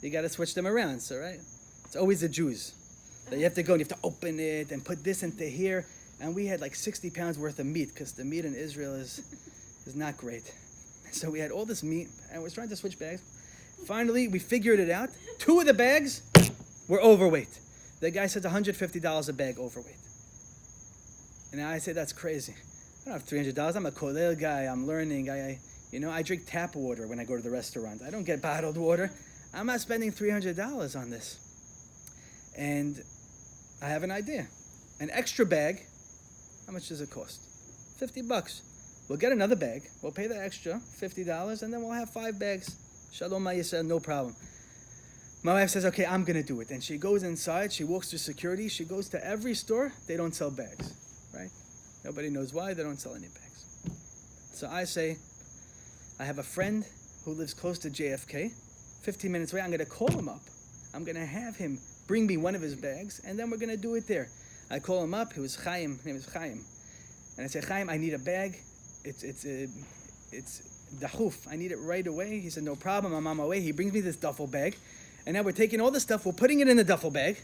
You got to switch them around, so right? It's always the Jews. That you have to go and you have to open it and put this into here. And we had like 60 pounds worth of meat, because the meat in Israel is It's not great. So we had all this meat, and we was trying to switch bags. Finally, we figured it out. 2 of the bags were overweight. The guy said $150 a bag overweight. And I said, that's crazy. I don't have $300. I'm a kollel guy. I'm learning. I drink tap water when I go to the restaurant. I don't get bottled water. I'm not spending $300 on this. And I have an idea. An extra bag, how much does it cost? $50. We'll get another bag. We'll pay the extra $50, and then we'll have 5 bags. Shalom Yisrael, no problem. My wife says, okay, I'm going to do it. And she goes inside. She walks through security. She goes to every store. They don't sell bags, right? Nobody knows why. They don't sell any bags. So I say, I have a friend who lives close to JFK, 15 minutes away. I'm going to call him up. I'm going to have him bring me one of his bags, and then we're going to do it there. I call him up. It was Chaim. His name is Chaim. And I say, Chaim, I need a bag. It's dachuf. I need it right away. He said, no problem. I'm on my way. He brings me this duffel bag. And now we're taking all the stuff. We're putting it in the duffel bag.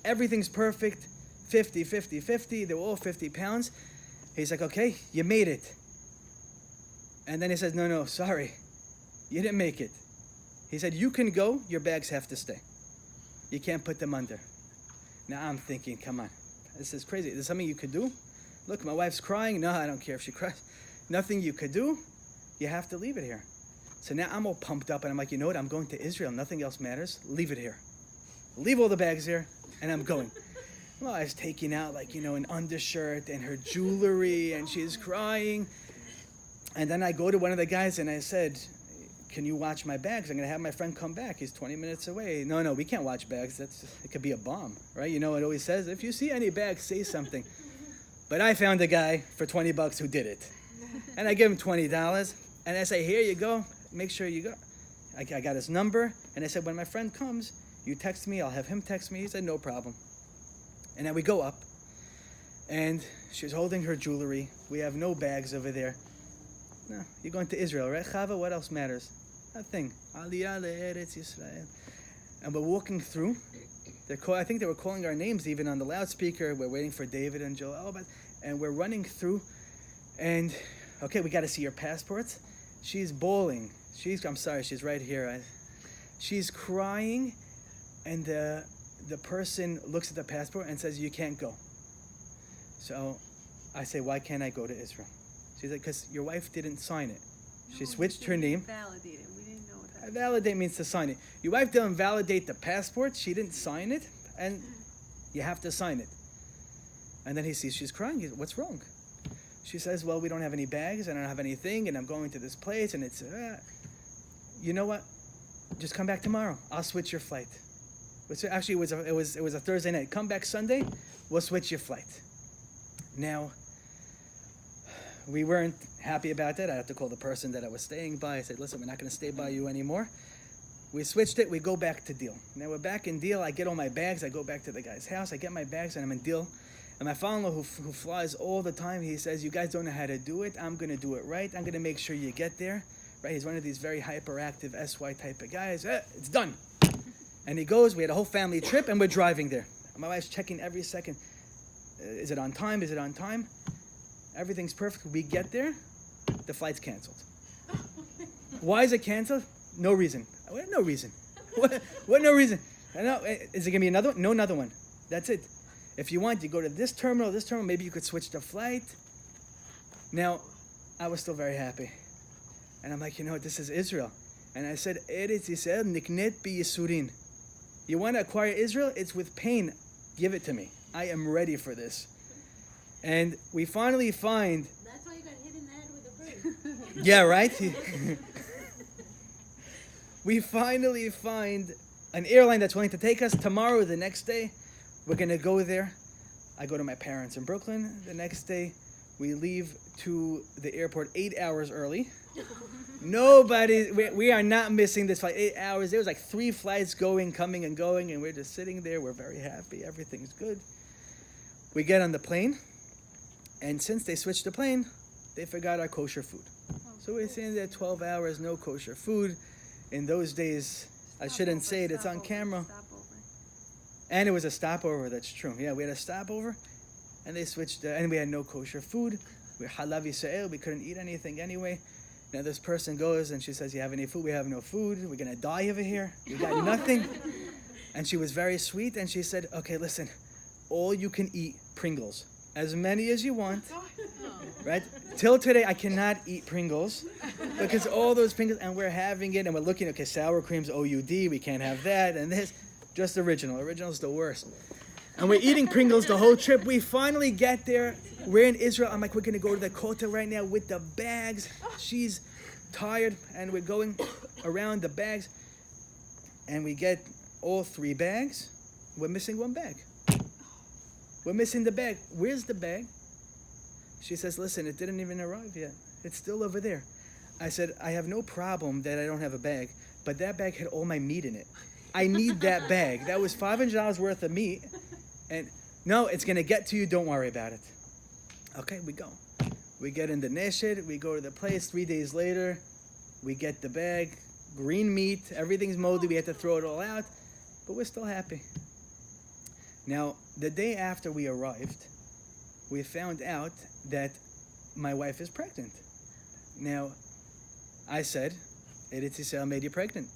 Everything's perfect. 50, 50, 50. They were all 50 pounds. He's like, okay, you made it. And then he says, no, sorry. You didn't make it. He said, you can go. Your bags have to stay. You can't put them under. Now I'm thinking, come on. This is crazy. Is there something you could do? Look, my wife's crying. No, I don't care if she cries. Nothing you could do. You have to leave it here. So now I'm all pumped up, and I'm like, you know what? I'm going to Israel. Nothing else matters. Leave it here. Leave all the bags here, and I'm going. Well, I was taking out, an undershirt and her jewelry, and she's crying. And then I go to one of the guys, and I said, can you watch my bags? I'm going to have my friend come back. He's 20 minutes away. No, we can't watch bags. It could be a bomb, right? You know, it always says, if you see any bags, say something. But I found a guy for $20 who did it. And I give him $20, and I say, here you go. Make sure you go. I got his number, and I said, when my friend comes, you text me. I'll have him text me. He said, no problem. And then we go up, and she's holding her jewelry. We have no bags over there. No, you're going to Israel, right, Chava? What else matters? Nothing. Aliyah le'eretz Yisrael. And we're walking through. I think they were calling our names even on the loudspeaker. We're waiting for David and Joel Elbaz, and we're running through. And okay, we got to see your passports. She's bawling. I'm sorry, she's right here. She's crying, and the person looks at the passport and says, you can't go. So I say, why can't I go to Israel? She's like, because your wife didn't sign it. She switched her name. Validate it. We didn't know what that Validate means to sign it. Your wife didn't validate the passport. She didn't sign it, and you have to sign it. And then he sees she's crying. He says, what's wrong? She says, well, we don't have any bags, and I don't have anything, and I'm going to this place, and it's, you know what? Just come back tomorrow. I'll switch your flight. Actually, it was a Thursday night. Come back Sunday, we'll switch your flight. Now, we weren't happy about that. I had to call the person that I was staying by. I said, listen, we're not going to stay by you anymore. We switched it. We go back to Deal. Now we're back in Deal. I get all my bags. I go back to the guy's house. I get my bags, and I'm in Deal. And my father-in-law, who flies all the time, he says, you guys don't know how to do it. I'm going to do it right. I'm going to make sure you get there. Right? He's one of these very hyperactive SY type of guys. It's done. And he goes. We had a whole family trip, and we're driving there. My wife's checking every second. Is it on time? Is it on time? Everything's perfect. We get there. The flight's canceled. Why is it canceled? No reason. No reason. What no reason? Is it going to be another one? No, another one. That's it. If you want, you go to this terminal, maybe you could switch the flight. Now, I was still very happy. And I'm like, this is Israel. And I said, Eretz Yisrael niknet bi yisurin. You want to acquire Israel? It's with pain. Give it to me. I am ready for this. And we finally find... That's why you got hit in the head with a bird. Yeah, right? We finally find an airline that's willing to take us tomorrow or the next day. We're going to go there. I go to my parents in Brooklyn. The next day, we leave to the airport 8 hours early. We are not missing this flight. 8 hours. There was 3 flights coming and going, and we're just sitting there. We're very happy. Everything's good. We get on the plane, and since they switched the plane, they forgot our kosher food. So we're sitting there 12 hours, no kosher food. In those days, I shouldn't say it. It's on camera. And it was a stopover, that's true. Yeah, we had a stopover, and they switched, and we had no kosher food. We're halav Yisrael. We couldn't eat anything anyway. Now this person goes and she says, you have any food? We have no food. We're going to die over here. We got nothing. And she was very sweet. And she said, okay, listen, all you can eat Pringles. As many as you want. Right? Till today, I cannot eat Pringles. Because all those Pringles, and we're having it. And we're looking, okay, sour cream's OUD. We can't have that. And this, just original. Original's the worst. And we're eating Pringles the whole trip. We finally get there. We're in Israel. I'm like, we're going to go to the Kotel right now with the bags. She's tired. And we're going around the bags. And we get all 3 bags. We're missing 1 bag. We're missing the bag. Where's the bag? She says, listen, it didn't even arrive yet. It's still over there. I said, I have no problem that I don't have a bag. But that bag had all my meat in it. I need that bag. That was $500 worth of meat. And no, it's going to get to you. Don't worry about it. Okay, we go. We get in the Neshed. We go to the place. 3 days later, we get the bag. Green meat. Everything's moldy. We had to throw it all out. But we're still happy. Now, the day after we arrived, we found out that my wife is pregnant. Now, I said, Eretz Yisrael made you pregnant.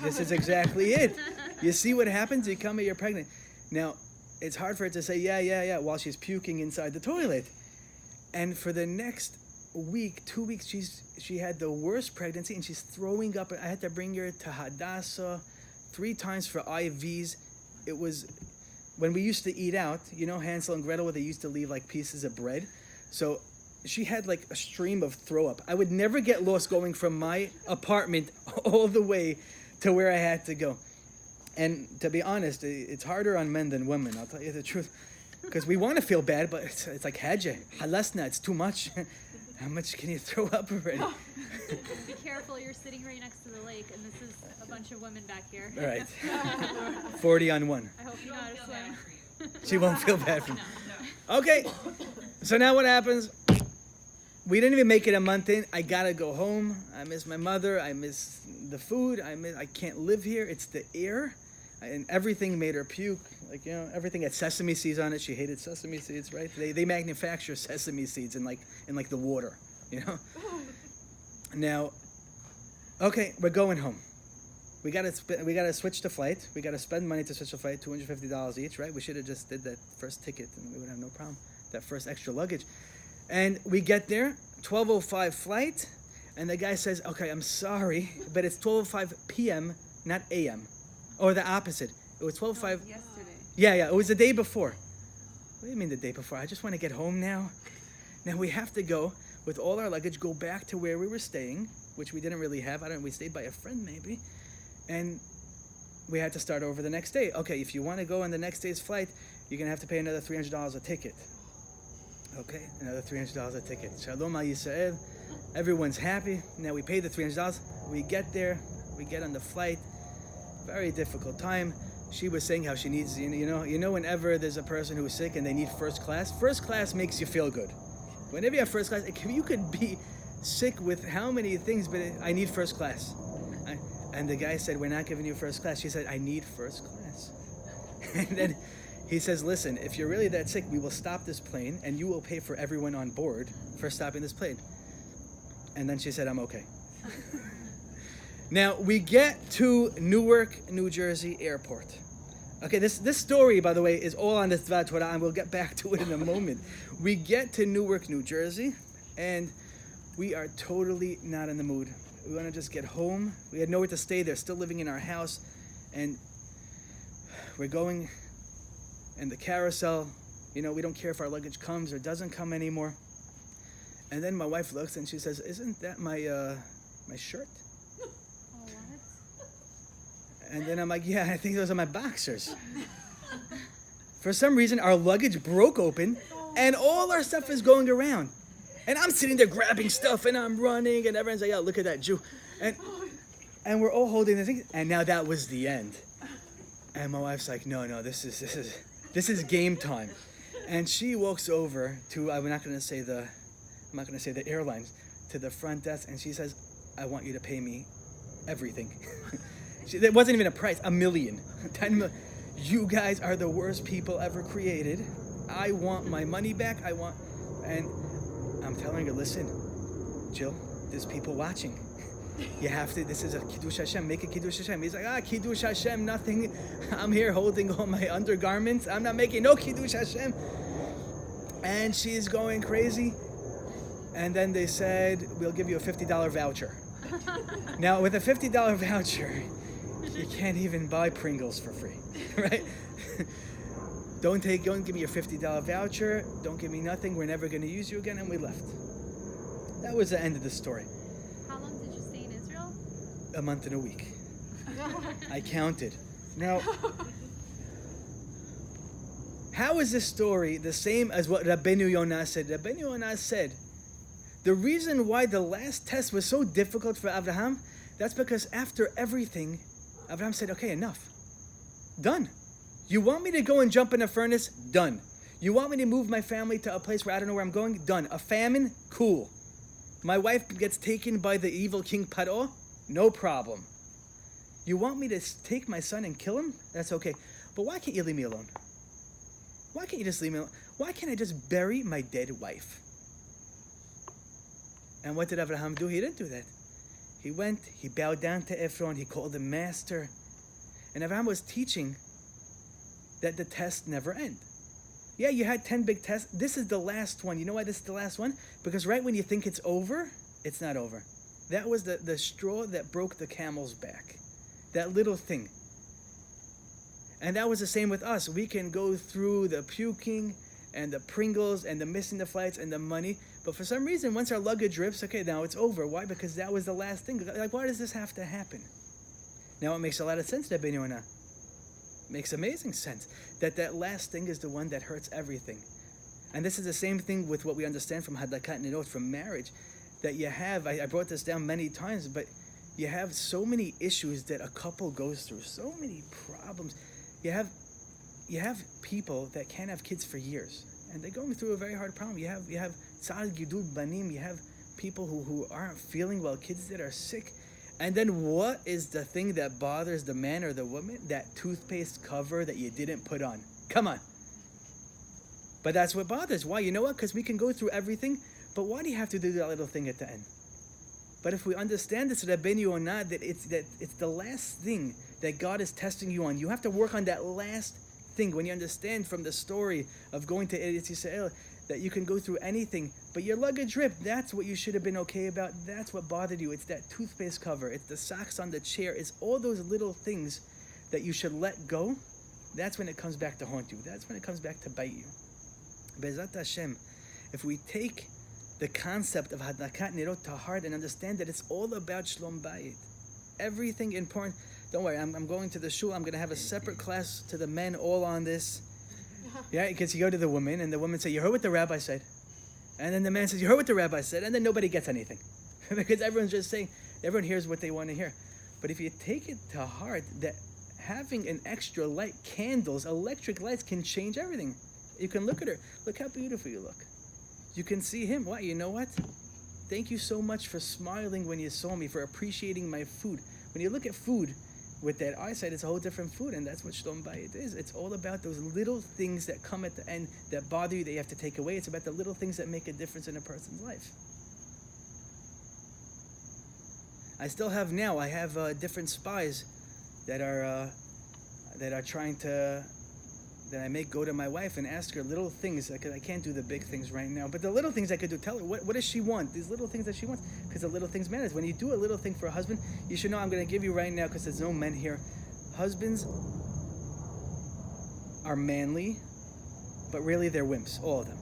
This is exactly it. You see what happens? You come here, you're pregnant. Now, it's hard for her to say, yeah, while she's puking inside the toilet. And for the next week, 2 weeks, she had the worst pregnancy, and she's throwing up. I had to bring her to Hadassah 3 times for IVs. It was, when we used to eat out, you know Hansel and Gretel, where they used to leave like pieces of bread? So she had like a stream of throw up. I would never get lost going from my apartment all the way to where I had to go. And to be honest, it's harder on men than women, I'll tell you the truth. Because we want to feel bad, but it's like Hajj, halasna, it's too much. How much can you throw up already? Be careful, you're sitting right next to the lake, and this is a bunch of women back here. All right. 40 on 1. I hope you know how to swim. She won't feel bad for me. Okay, so now what happens? We didn't even make it a month in. I gotta go home. I miss my mother. I miss the food. I can't live here. It's the air. And everything made her puke. Like, you know, everything had sesame seeds on it. She hated sesame seeds, right? They manufacture sesame seeds in like the water, you know? Now, okay, we're going home. We gotta switch the flight. We gotta spend money to switch the flight, $250 each, right? We should have just did that first ticket and we would have no problem. That first extra luggage. And we get there, 12:05 flight, and the guy says, okay, I'm sorry, but it's 12:05 p.m., not a.m. Or the opposite. It was 12:05. Yesterday. Yeah, it was the day before. What do you mean the day before? I just want to get home now. Now we have to go with all our luggage, go back to where we were staying, which we didn't really have. We stayed by a friend maybe. And we had to start over the next day. Okay, if you want to go on the next day's flight, you're going to have to pay another $300 a ticket. Okay, another $300 a ticket. Shalom al Yisrael. Everyone's happy. Now we pay the $300. We get there. We get on the flight. Very difficult time. She was saying how she needs, you know, whenever there's a person who is sick and they need first class makes you feel good. Whenever you have first class, you could be sick with how many things, but I need first class. And the guy said, we're not giving you first class. She said, I need first class. And then he says, listen, if you're really that sick, we will stop this plane and you will pay for everyone on board for stopping this plane. And then she said, I'm okay. Now, we get to Newark, New Jersey airport. Okay, this story, by the way, is all on the Dvar Torah, and we'll get back to it in a moment. We get to Newark, New Jersey, and we are totally not in the mood. We want to just get home. We had nowhere to stay. They're still living in our house, and we're going in the carousel. You know, we don't care if our luggage comes or doesn't come anymore. And then my wife looks, and she says, isn't that my shirt? And then I'm like, yeah, I think those are my boxers. For some reason, our luggage broke open, and all our stuff is going around. And I'm sitting there grabbing stuff, and I'm running, and everyone's like, oh, look at that Jew. And we're all holding the thing, and now that was the end. And my wife's like, no, this is game time. And she walks over to, I'm not gonna say the airlines, to the front desk, and she says, I want you to pay me everything. It wasn't even a price, $1 million. 10 million. You guys are the worst people ever created. I want my money back. And I'm telling her, listen, Jill, there's people watching. You have to, this is a Kiddush Hashem, make a Kiddush Hashem. He's like, Kiddush Hashem, nothing. I'm here holding all my undergarments. I'm not making no Kiddush Hashem. And she's going crazy. And then they said, we'll give you a $50 voucher. Now, with a $50 voucher, you can't even buy Pringles for free, right? Don't give me your $50 voucher. Don't give me nothing. We're never going to use you again. And we left. That was the end of the story. How long did you stay in Israel? A month and a week. I counted. Now, how is this story the same as what Rabbeinu Yonah said? Rabbeinu Yonah said, the reason why the last test was so difficult for Abraham, that's because after everything, Abraham said, okay, enough. Done. You want me to go and jump in a furnace? Done. You want me to move my family to a place where I don't know where I'm going? Done. A famine? Cool. My wife gets taken by the evil king Paro? No problem. You want me to take my son and kill him? That's okay. But why can't you leave me alone? Why can't you just leave me alone? Why can't I just bury my dead wife? And what did Abraham do? He didn't do that. He went, he bowed down to Ephron, he called him master. And Abraham was teaching that the tests never end. Yeah, you had 10 big tests. This is the last one. You know why this is the last one? Because right when you think it's over, it's not over. That was the straw that broke the camel's back. That little thing. And that was the same with us. We can go through the puking and the Pringles and the missing the flights and the money. But for some reason, once our luggage rips, okay, now it's over. Why? Because that was the last thing. Like, why does this have to happen? Now it makes a lot of sense, Rabbeinu Yonah. Makes amazing sense. That last thing is the one that hurts everything. And this is the same thing with what we understand from Hadlakat Nerot, from marriage. That you have, I brought this down many times, but you have so many issues that a couple goes through. So many problems. You have people that can't have kids for years. And they're going through a very hard problem. You have tzad gidul banim. You have people who aren't feeling well, kids that are sick. And then what is the thing that bothers the man or the woman? That toothpaste cover that you didn't put on. Come on. But that's what bothers. Why? You know what? Because we can go through everything, but why do you have to do that little thing at the end? But if we understand this, Rabbeinu Yonah, that it's the last thing that God is testing you on. You have to work on that last thing. When you understand from the story of going to Eretz Yisrael, that you can go through anything, but your luggage ripped, that's what you should have been okay about. That's what bothered you. It's that toothpaste cover. It's the socks on the chair. It's all those little things that you should let go. That's when it comes back to haunt you. That's when it comes back to bite you. Be'ezrat Hashem, if we take the concept of Hadlakat Nerot to heart and understand that it's all about Shlom Bayit. Everything important. Don't worry, I'm going to the shul. I'm going to have a separate class to the men all on this. Yeah, because you go to the woman, and the woman say, you heard what the rabbi said? And then the man says, you heard what the rabbi said? And then nobody gets anything. Because everyone's just saying, everyone hears what they want to hear. But if you take it to heart, that having an extra light, candles, electric lights can change everything. You can look at her. Look how beautiful you look. You can see him. Wow, you know what? Thank you so much for smiling when you saw me, for appreciating my food. When you look at food with that eyesight, it's a whole different food, and that's what Shlom Bayit is. It's all about those little things that come at the end that bother you, that you have to take away. It's about the little things that make a difference in a person's life. I still have now, I have different spies that are trying to, that I make go to my wife and ask her little things, because I can't do the big things right now, but the little things I could do, tell her, what does she want? These little things that she wants, because the little things matters. When you do a little thing for a husband, you should know, I'm going to give you right now, because there's no men here, husbands are manly, but really they're wimps, all of them.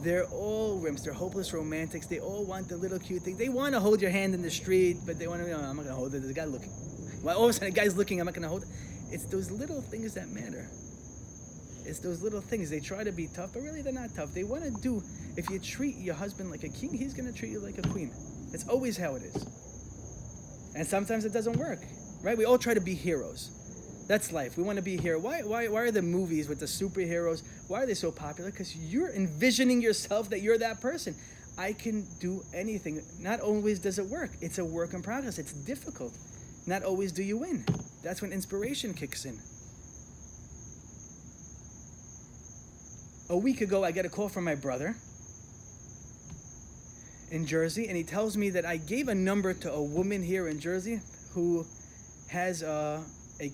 They're all wimps. They're hopeless romantics. They all want the little cute thing. They want to hold your hand in the street, but they want to, I'm not going to hold it. There's a guy looking. Well, all of a sudden, a guy's looking, I'm not going to hold it. It's those little things that matter. It's those little things. They try to be tough, but really they're not tough. They want to do, if you treat your husband like a king, he's going to treat you like a queen. It's always how it is. And sometimes it doesn't work, right? We all try to be heroes. That's life. We want to be a hero. Why are the movies with the superheroes, why are they so popular? Because you're envisioning yourself that you're that person. I can do anything. Not always does it work. It's a work in progress. It's difficult. Not always do you win. That's when inspiration kicks in. A week ago, I get a call from my brother. in Jersey, and he tells me that I gave a number to a woman here in Jersey who has a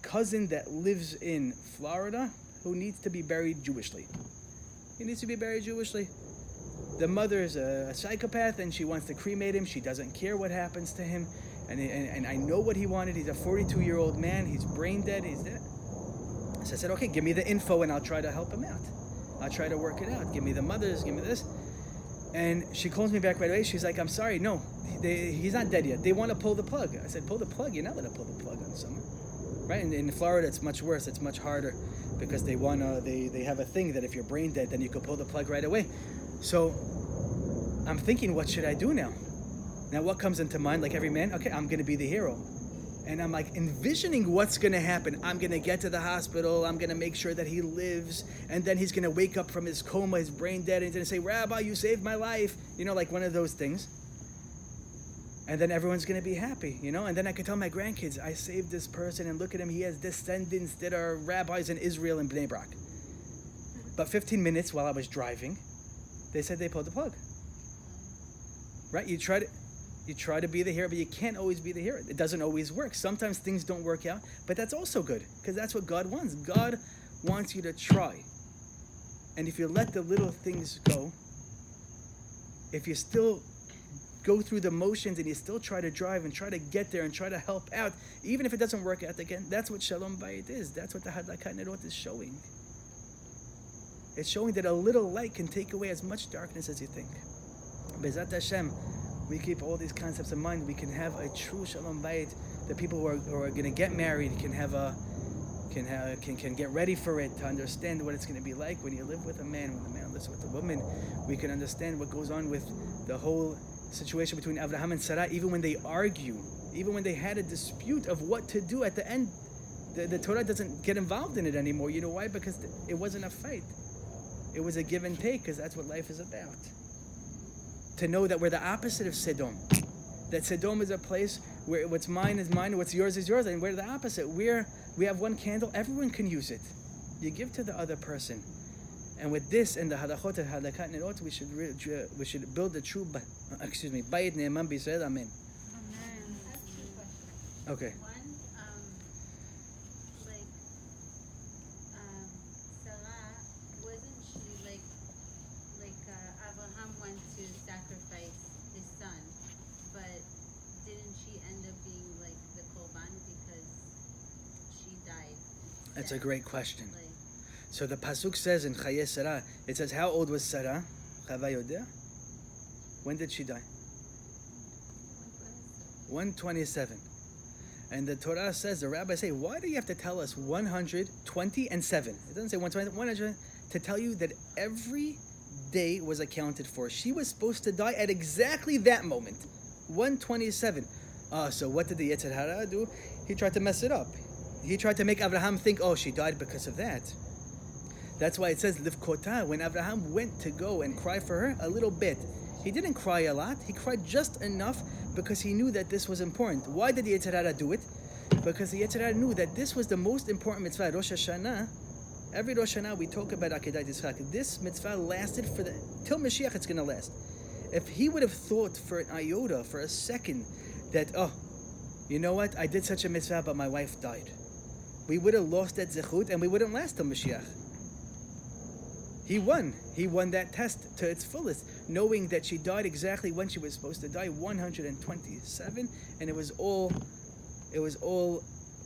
cousin that lives in Florida who needs to be buried Jewishly. He needs to be buried Jewishly. The mother is a psychopath, and she wants to cremate him. She doesn't care what happens to him, and I know what he wanted. He's a 42-year-old man. He's brain dead. He's dead. So I said, okay, give me the info, and I'll try to help him out. I'll try to work it out. Give me the mothers. Give me this. And she calls me back right away. She's like, I'm sorry, no, he's not dead yet. They want to pull the plug. I said, pull the plug? You're not going to pull the plug on someone. Right? In Florida, it's much worse. It's much harder because they have a thing that if you're brain dead, then you can pull the plug right away. So I'm thinking, what should I do now? Now, what comes into mind, like every man? Okay, I'm going to be the hero. And I'm like envisioning what's going to happen. I'm going to get to the hospital. I'm going to make sure that he lives. And then he's going to wake up from his coma, his brain dead, and he's going to say, Rabbi, you saved my life. You know, like one of those things. And then everyone's going to be happy, you know? And then I can tell my grandkids, I saved this person, and look at him. He has descendants that are rabbis in Israel and Bnei Brak. But 15 minutes while I was driving, they said they pulled the plug. Right? You try to be the hero, but you can't always be the hero. It doesn't always work. Sometimes things don't work out, but that's also good because that's what God wants. God wants you to try. And if you let the little things go, if you still go through the motions and you still try to drive and try to get there and try to help out, even if it doesn't work out again, that's what Shalom Bayit is. That's what the Hadlakat Nerot is showing. It's showing that a little light can take away as much darkness as you think. Bezat Hashem, we keep all these concepts in mind. We can have a true Shalom Bayit. The people who are going to get married can get ready for it, to understand what it's going to be like when you live with a man, when the man lives with a woman. We can understand what goes on with the whole situation between Abraham and Sarah, even when they argue, even when they had a dispute of what to do at the end. The Torah doesn't get involved in it anymore. You know why? Because it wasn't a fight. It was a give and take, because that's what life is about. To know that we're the opposite of Sodom. That Sodom is a place where what's mine is mine, what's yours is yours, and we're the opposite. We have one candle, everyone can use it. You give to the other person. And with this and the Hadlakat and Hadlakat Nerot, we should build the true Bayit Ne'eman B'Yisrael. Amen. Amen. I have two questions. Okay. One, Sarah, wasn't she like Abraham went to sacrifice his son, but didn't she end up being like the Korban because she died? That's a great question. Like, So the Pasuk says in Chaye Sarah, it says, how old was Sarah? Chava Yodea? When did she die? 127. And the Torah says, the rabbis say, why do you have to tell us 120 and 7? It doesn't say 120, 100, to tell you that every day was accounted for. She was supposed to die at exactly that moment, 127. So what did the Yetzer Hara do? He tried to mess it up. He tried to make Abraham think, oh, she died because of that. That's why it says, Livkota, when Abraham went to go and cry for her, a little bit. He didn't cry a lot. He cried just enough because he knew that this was important. Why did the Yetzer Hara do it? Because the Yetzer Hara knew that this was the most important mitzvah. Rosh Hashanah, every Rosh Hashanah we talk about Akedat Yitzchak. This mitzvah lasted till Mashiach it's going to last. If he would have thought for an iota, for a second, that, oh, you know what, I did such a mitzvah but my wife died, we would have lost that zechut and we wouldn't last till Mashiach. He won. He won that test to its fullest, knowing that she died exactly when she was supposed to die, 127, and it was all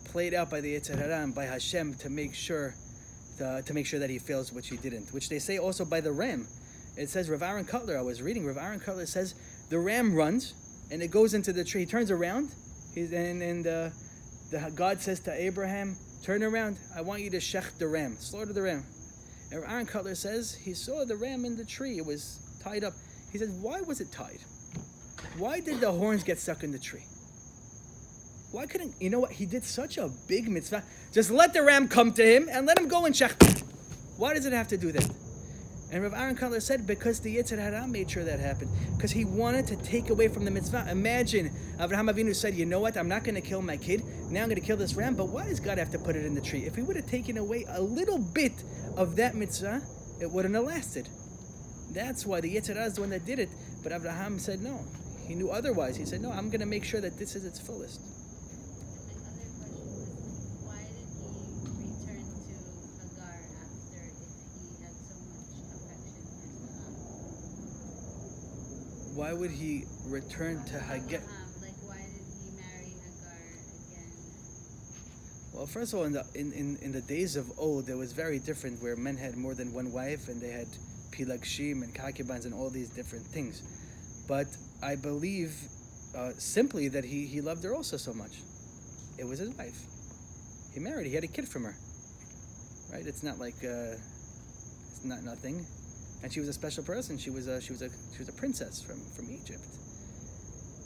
played out by the Yetzer Hara and by Hashem to make sure that he fails, which he didn't. Which they say also by the ram. It says Rav Aaron Cutler. I was reading. Rav Aaron Cutler says the ram runs and it goes into the tree. He turns around, God says to Abraham, turn around. I want you to shech the ram, slaughter the ram. And Aaron Cutler says he saw the ram in the tree. It was tied up. He said, why was it tied? Why did the horns get stuck in the tree? Why couldn't, you know what? He did such a big mitzvah. Just let the ram come to him and let him go and shech. Why does it have to do that? And Rav Aaron Cutler said, because the Yetzer Hara made sure that happened. Because he wanted to take away from the mitzvah. Imagine Avraham Avinu said, you know what? I'm not going to kill my kid. Now I'm going to kill this ram. But why does God have to put it in the tree? If he would have taken away a little bit of that mitzvah, it wouldn't have lasted. That's why the Yetzer Hara is the one that did it. But Abraham said no. He knew otherwise. He said, no, I'm going to make sure that this is its fullest. And my other question was, why did he return to Hagar after if he had so much affection for Sarah? Why would he return to Hagar? Like, why did he marry Hagar again? Well, first of all, in the days of old, it was very different, where men had more than one wife, and they had pilagshim and concubines and all these different things. But I believe simply that he loved her also so much. It was his wife. He married. He had a kid from her. Right? It's not like it's not nothing. And she was a special person. She was a princess from Egypt.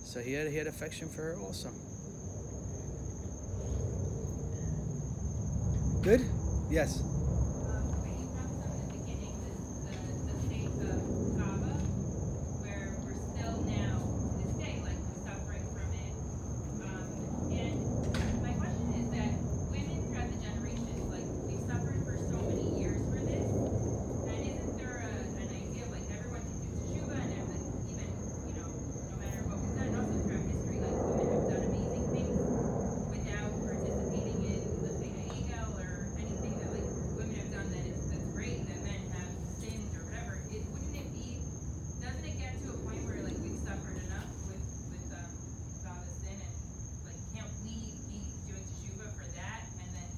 So he had affection for her also. Good? Yes. When you brought this up in the beginning, the state of Kaaba, where we're still now, to this day, like, suffering from it. And my question is that women throughout the generations, like, we've suffered for so many years for this, and isn't there an idea of, like, everyone can do teshuva, and even, you know, no matter what we've done, also throughout history, like, women have done amazing things without participating in the Ha'egel or anything that, like, women have done that's great, that men have sinned or whatever. Doesn't it get to a point where, like, we've suffered enough with Zava's sin, and, like, can't we be doing teshuva for that and then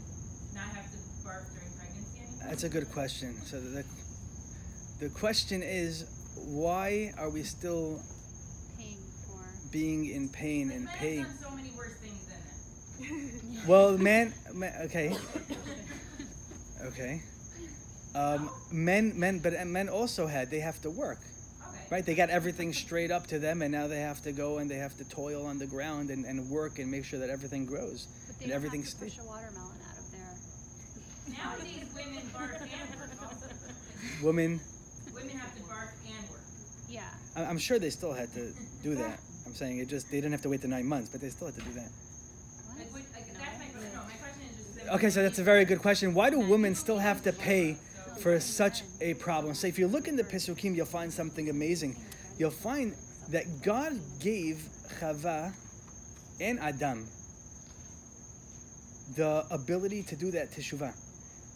not have to barf during pregnancy anymore? That's a good question. So the question is, why are we still Paying for. being in pain Like, and men paying? have done so many worse things than that. Well, okay. Okay. Men also they have to work, Okay. right? They got everything straight up to them, and now they have to go and they have to toil on the ground and work and make sure that everything grows But they and don't everything have to stays. push a watermelon out of there. Nowadays, women barf and work also. Women, Women have to barf and work. Yeah. I'm sure they still had to do that. I'm saying they didn't have to wait the 9 months, but they still had to do that. That's my question. No, my question is just that Okay, so that's a very good question. Why do women still have to pay for such a problem? So if you look in the Pesukim, you'll find something amazing. You'll find that God gave Chava and Adam the ability to do that teshuvah.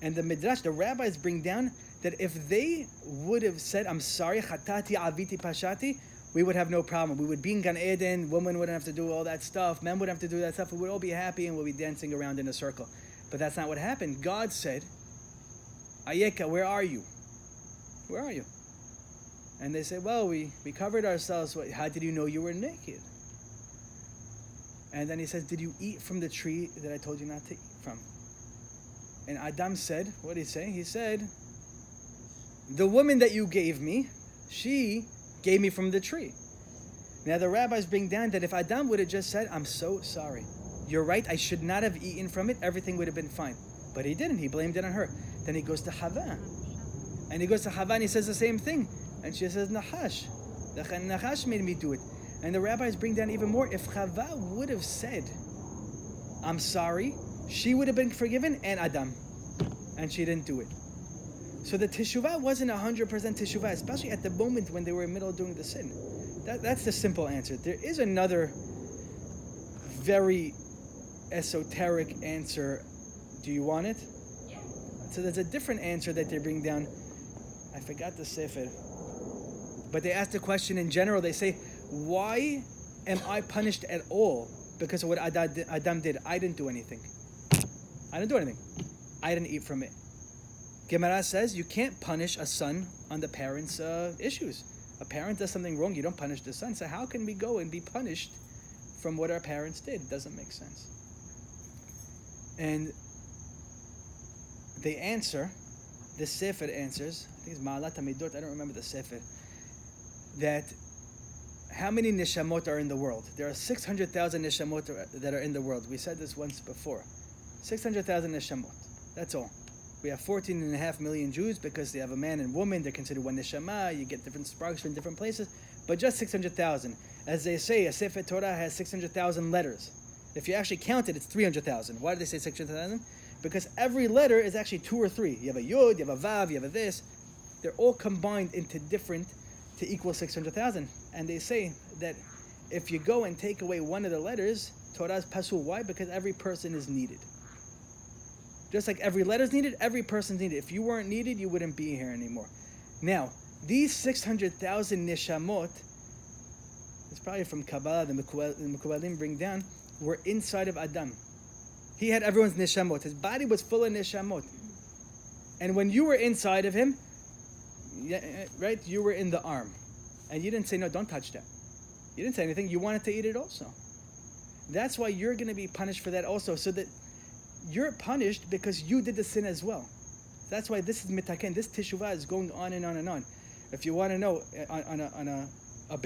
And the Midrash, the rabbis bring down that if they would have said, I'm sorry, chatati aviti pashati, we would have no problem. We would be in Gan Eden, women wouldn't have to do all that stuff, men wouldn't have to do that stuff, we would all be happy and we'll be dancing around in a circle. But that's not what happened. God said, Ayeka, where are you? Where are you? And they said, well, we covered ourselves. How did you know you were naked? And then he says, did you eat from the tree that I told you not to eat from? And Adam said, what did he say? He said, the woman that you gave me, she gave me from the tree. Now the rabbis bring down that if Adam would have just said, I'm so sorry. You're right, I should not have eaten from it, everything would have been fine. But he didn't, he blamed it on her. Then he goes to Hava. And he goes to Hava and he says the same thing. And she says, Nachash. Nachash made me do it. And the rabbis bring down even more. If Chava would have said, I'm sorry, she would have been forgiven, and Adam. And she didn't do it. So the teshuvah wasn't 100% teshuvah, especially at the moment when they were in the middle of doing the sin. That's the simple answer. There is another very esoteric answer. Do you want it? Yeah. So there's a different answer that they bring down. I forgot the sefer. But they ask the question in general. They say, why am I punished at all because of what Adam did? I didn't do anything. I didn't do anything. I didn't eat from it. Gemara says you can't punish a son on the parent's issues. A parent does something wrong, you don't punish the son. So how can we go and be punished from what our parents did? It doesn't make sense. And they answer, the sefer answers, I think it's Ma'alat HaMidot, I don't remember the sefer, that how many neshamot are in the world? There are 600,000 neshamot that are in the world. We said this once before. 600,000 neshamot. That's all. We have 14.5 million Jews because they have a man and woman. They're considered one neshama. You get different sparks from different places. But just 600,000. As they say, a Sefer Torah has 600,000 letters. If you actually count it, it's 300,000. Why do they say 600,000? Because every letter is actually 2 or 3. You have a Yod, you have a Vav, you have a this. They're all combined into different to equal 600,000. And they say that if you go and take away one of the letters, Torah is pasul. Why? Because every person is needed. Just like every letter is needed, every person's needed. If you weren't needed, you wouldn't be here anymore. Now, these 600,000 neshamot, it's probably from Kabbalah, the Mekubalim bring down, were inside of Adam. He had everyone's neshamot. His body was full of neshamot. And when you were inside of him, right, you were in the arm. And you didn't say, no, don't touch that. You didn't say anything. You wanted to eat it also. That's why you're going to be punished for that also. So that you're punished because you did the sin as well. That's why this is mitaken. This teshuvah is going on and on and on. If you want to know on a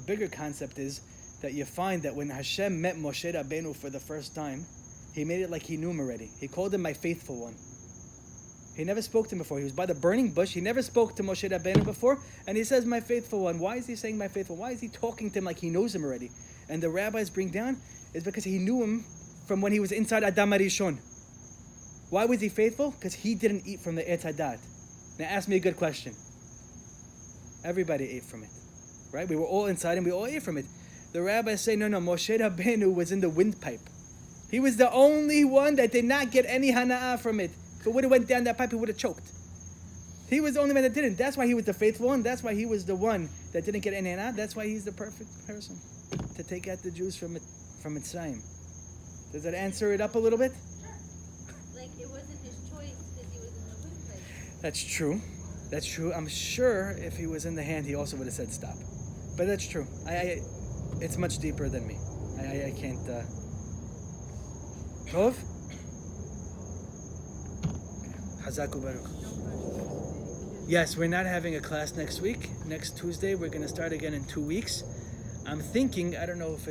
bigger concept is that you find that when Hashem met Moshe Rabbeinu for the first time, he made it like he knew him already. He called him my faithful one. He never spoke to him before. He was by the burning bush. He never spoke to Moshe Rabbeinu before. And he says, my faithful one. Why is he saying my faithful? Why is he talking to him like he knows him already? And the rabbis bring down is because he knew him from when he was inside Adam Arishon. Why was he faithful? Because he didn't eat from the Etz Hadat. Now ask me a good question. Everybody ate from it. Right? We were all inside and we all ate from it. The rabbis say, no, Moshe Rabbeinu was in the windpipe. He was the only one that did not get any hana'ah from it. If it would have went down that pipe, he would have choked. He was the only one that didn't. That's why he was the faithful one. That's why he was the one that didn't get any hana'ah. That's why he's the perfect person to take out the Jews from Mitzrayim. Does that answer it up a little bit? Sure. Like, it wasn't his choice because he was in the windpipe. That's true. That's true. I'm sure if he was in the hand, he also would have said stop. But that's true. It's much deeper than me. I can't... Tov? Hazaku Baruch. Yes, we're not having a class next week. Next Tuesday, we're going to start again in 2 weeks. I'm thinking, I don't know if it's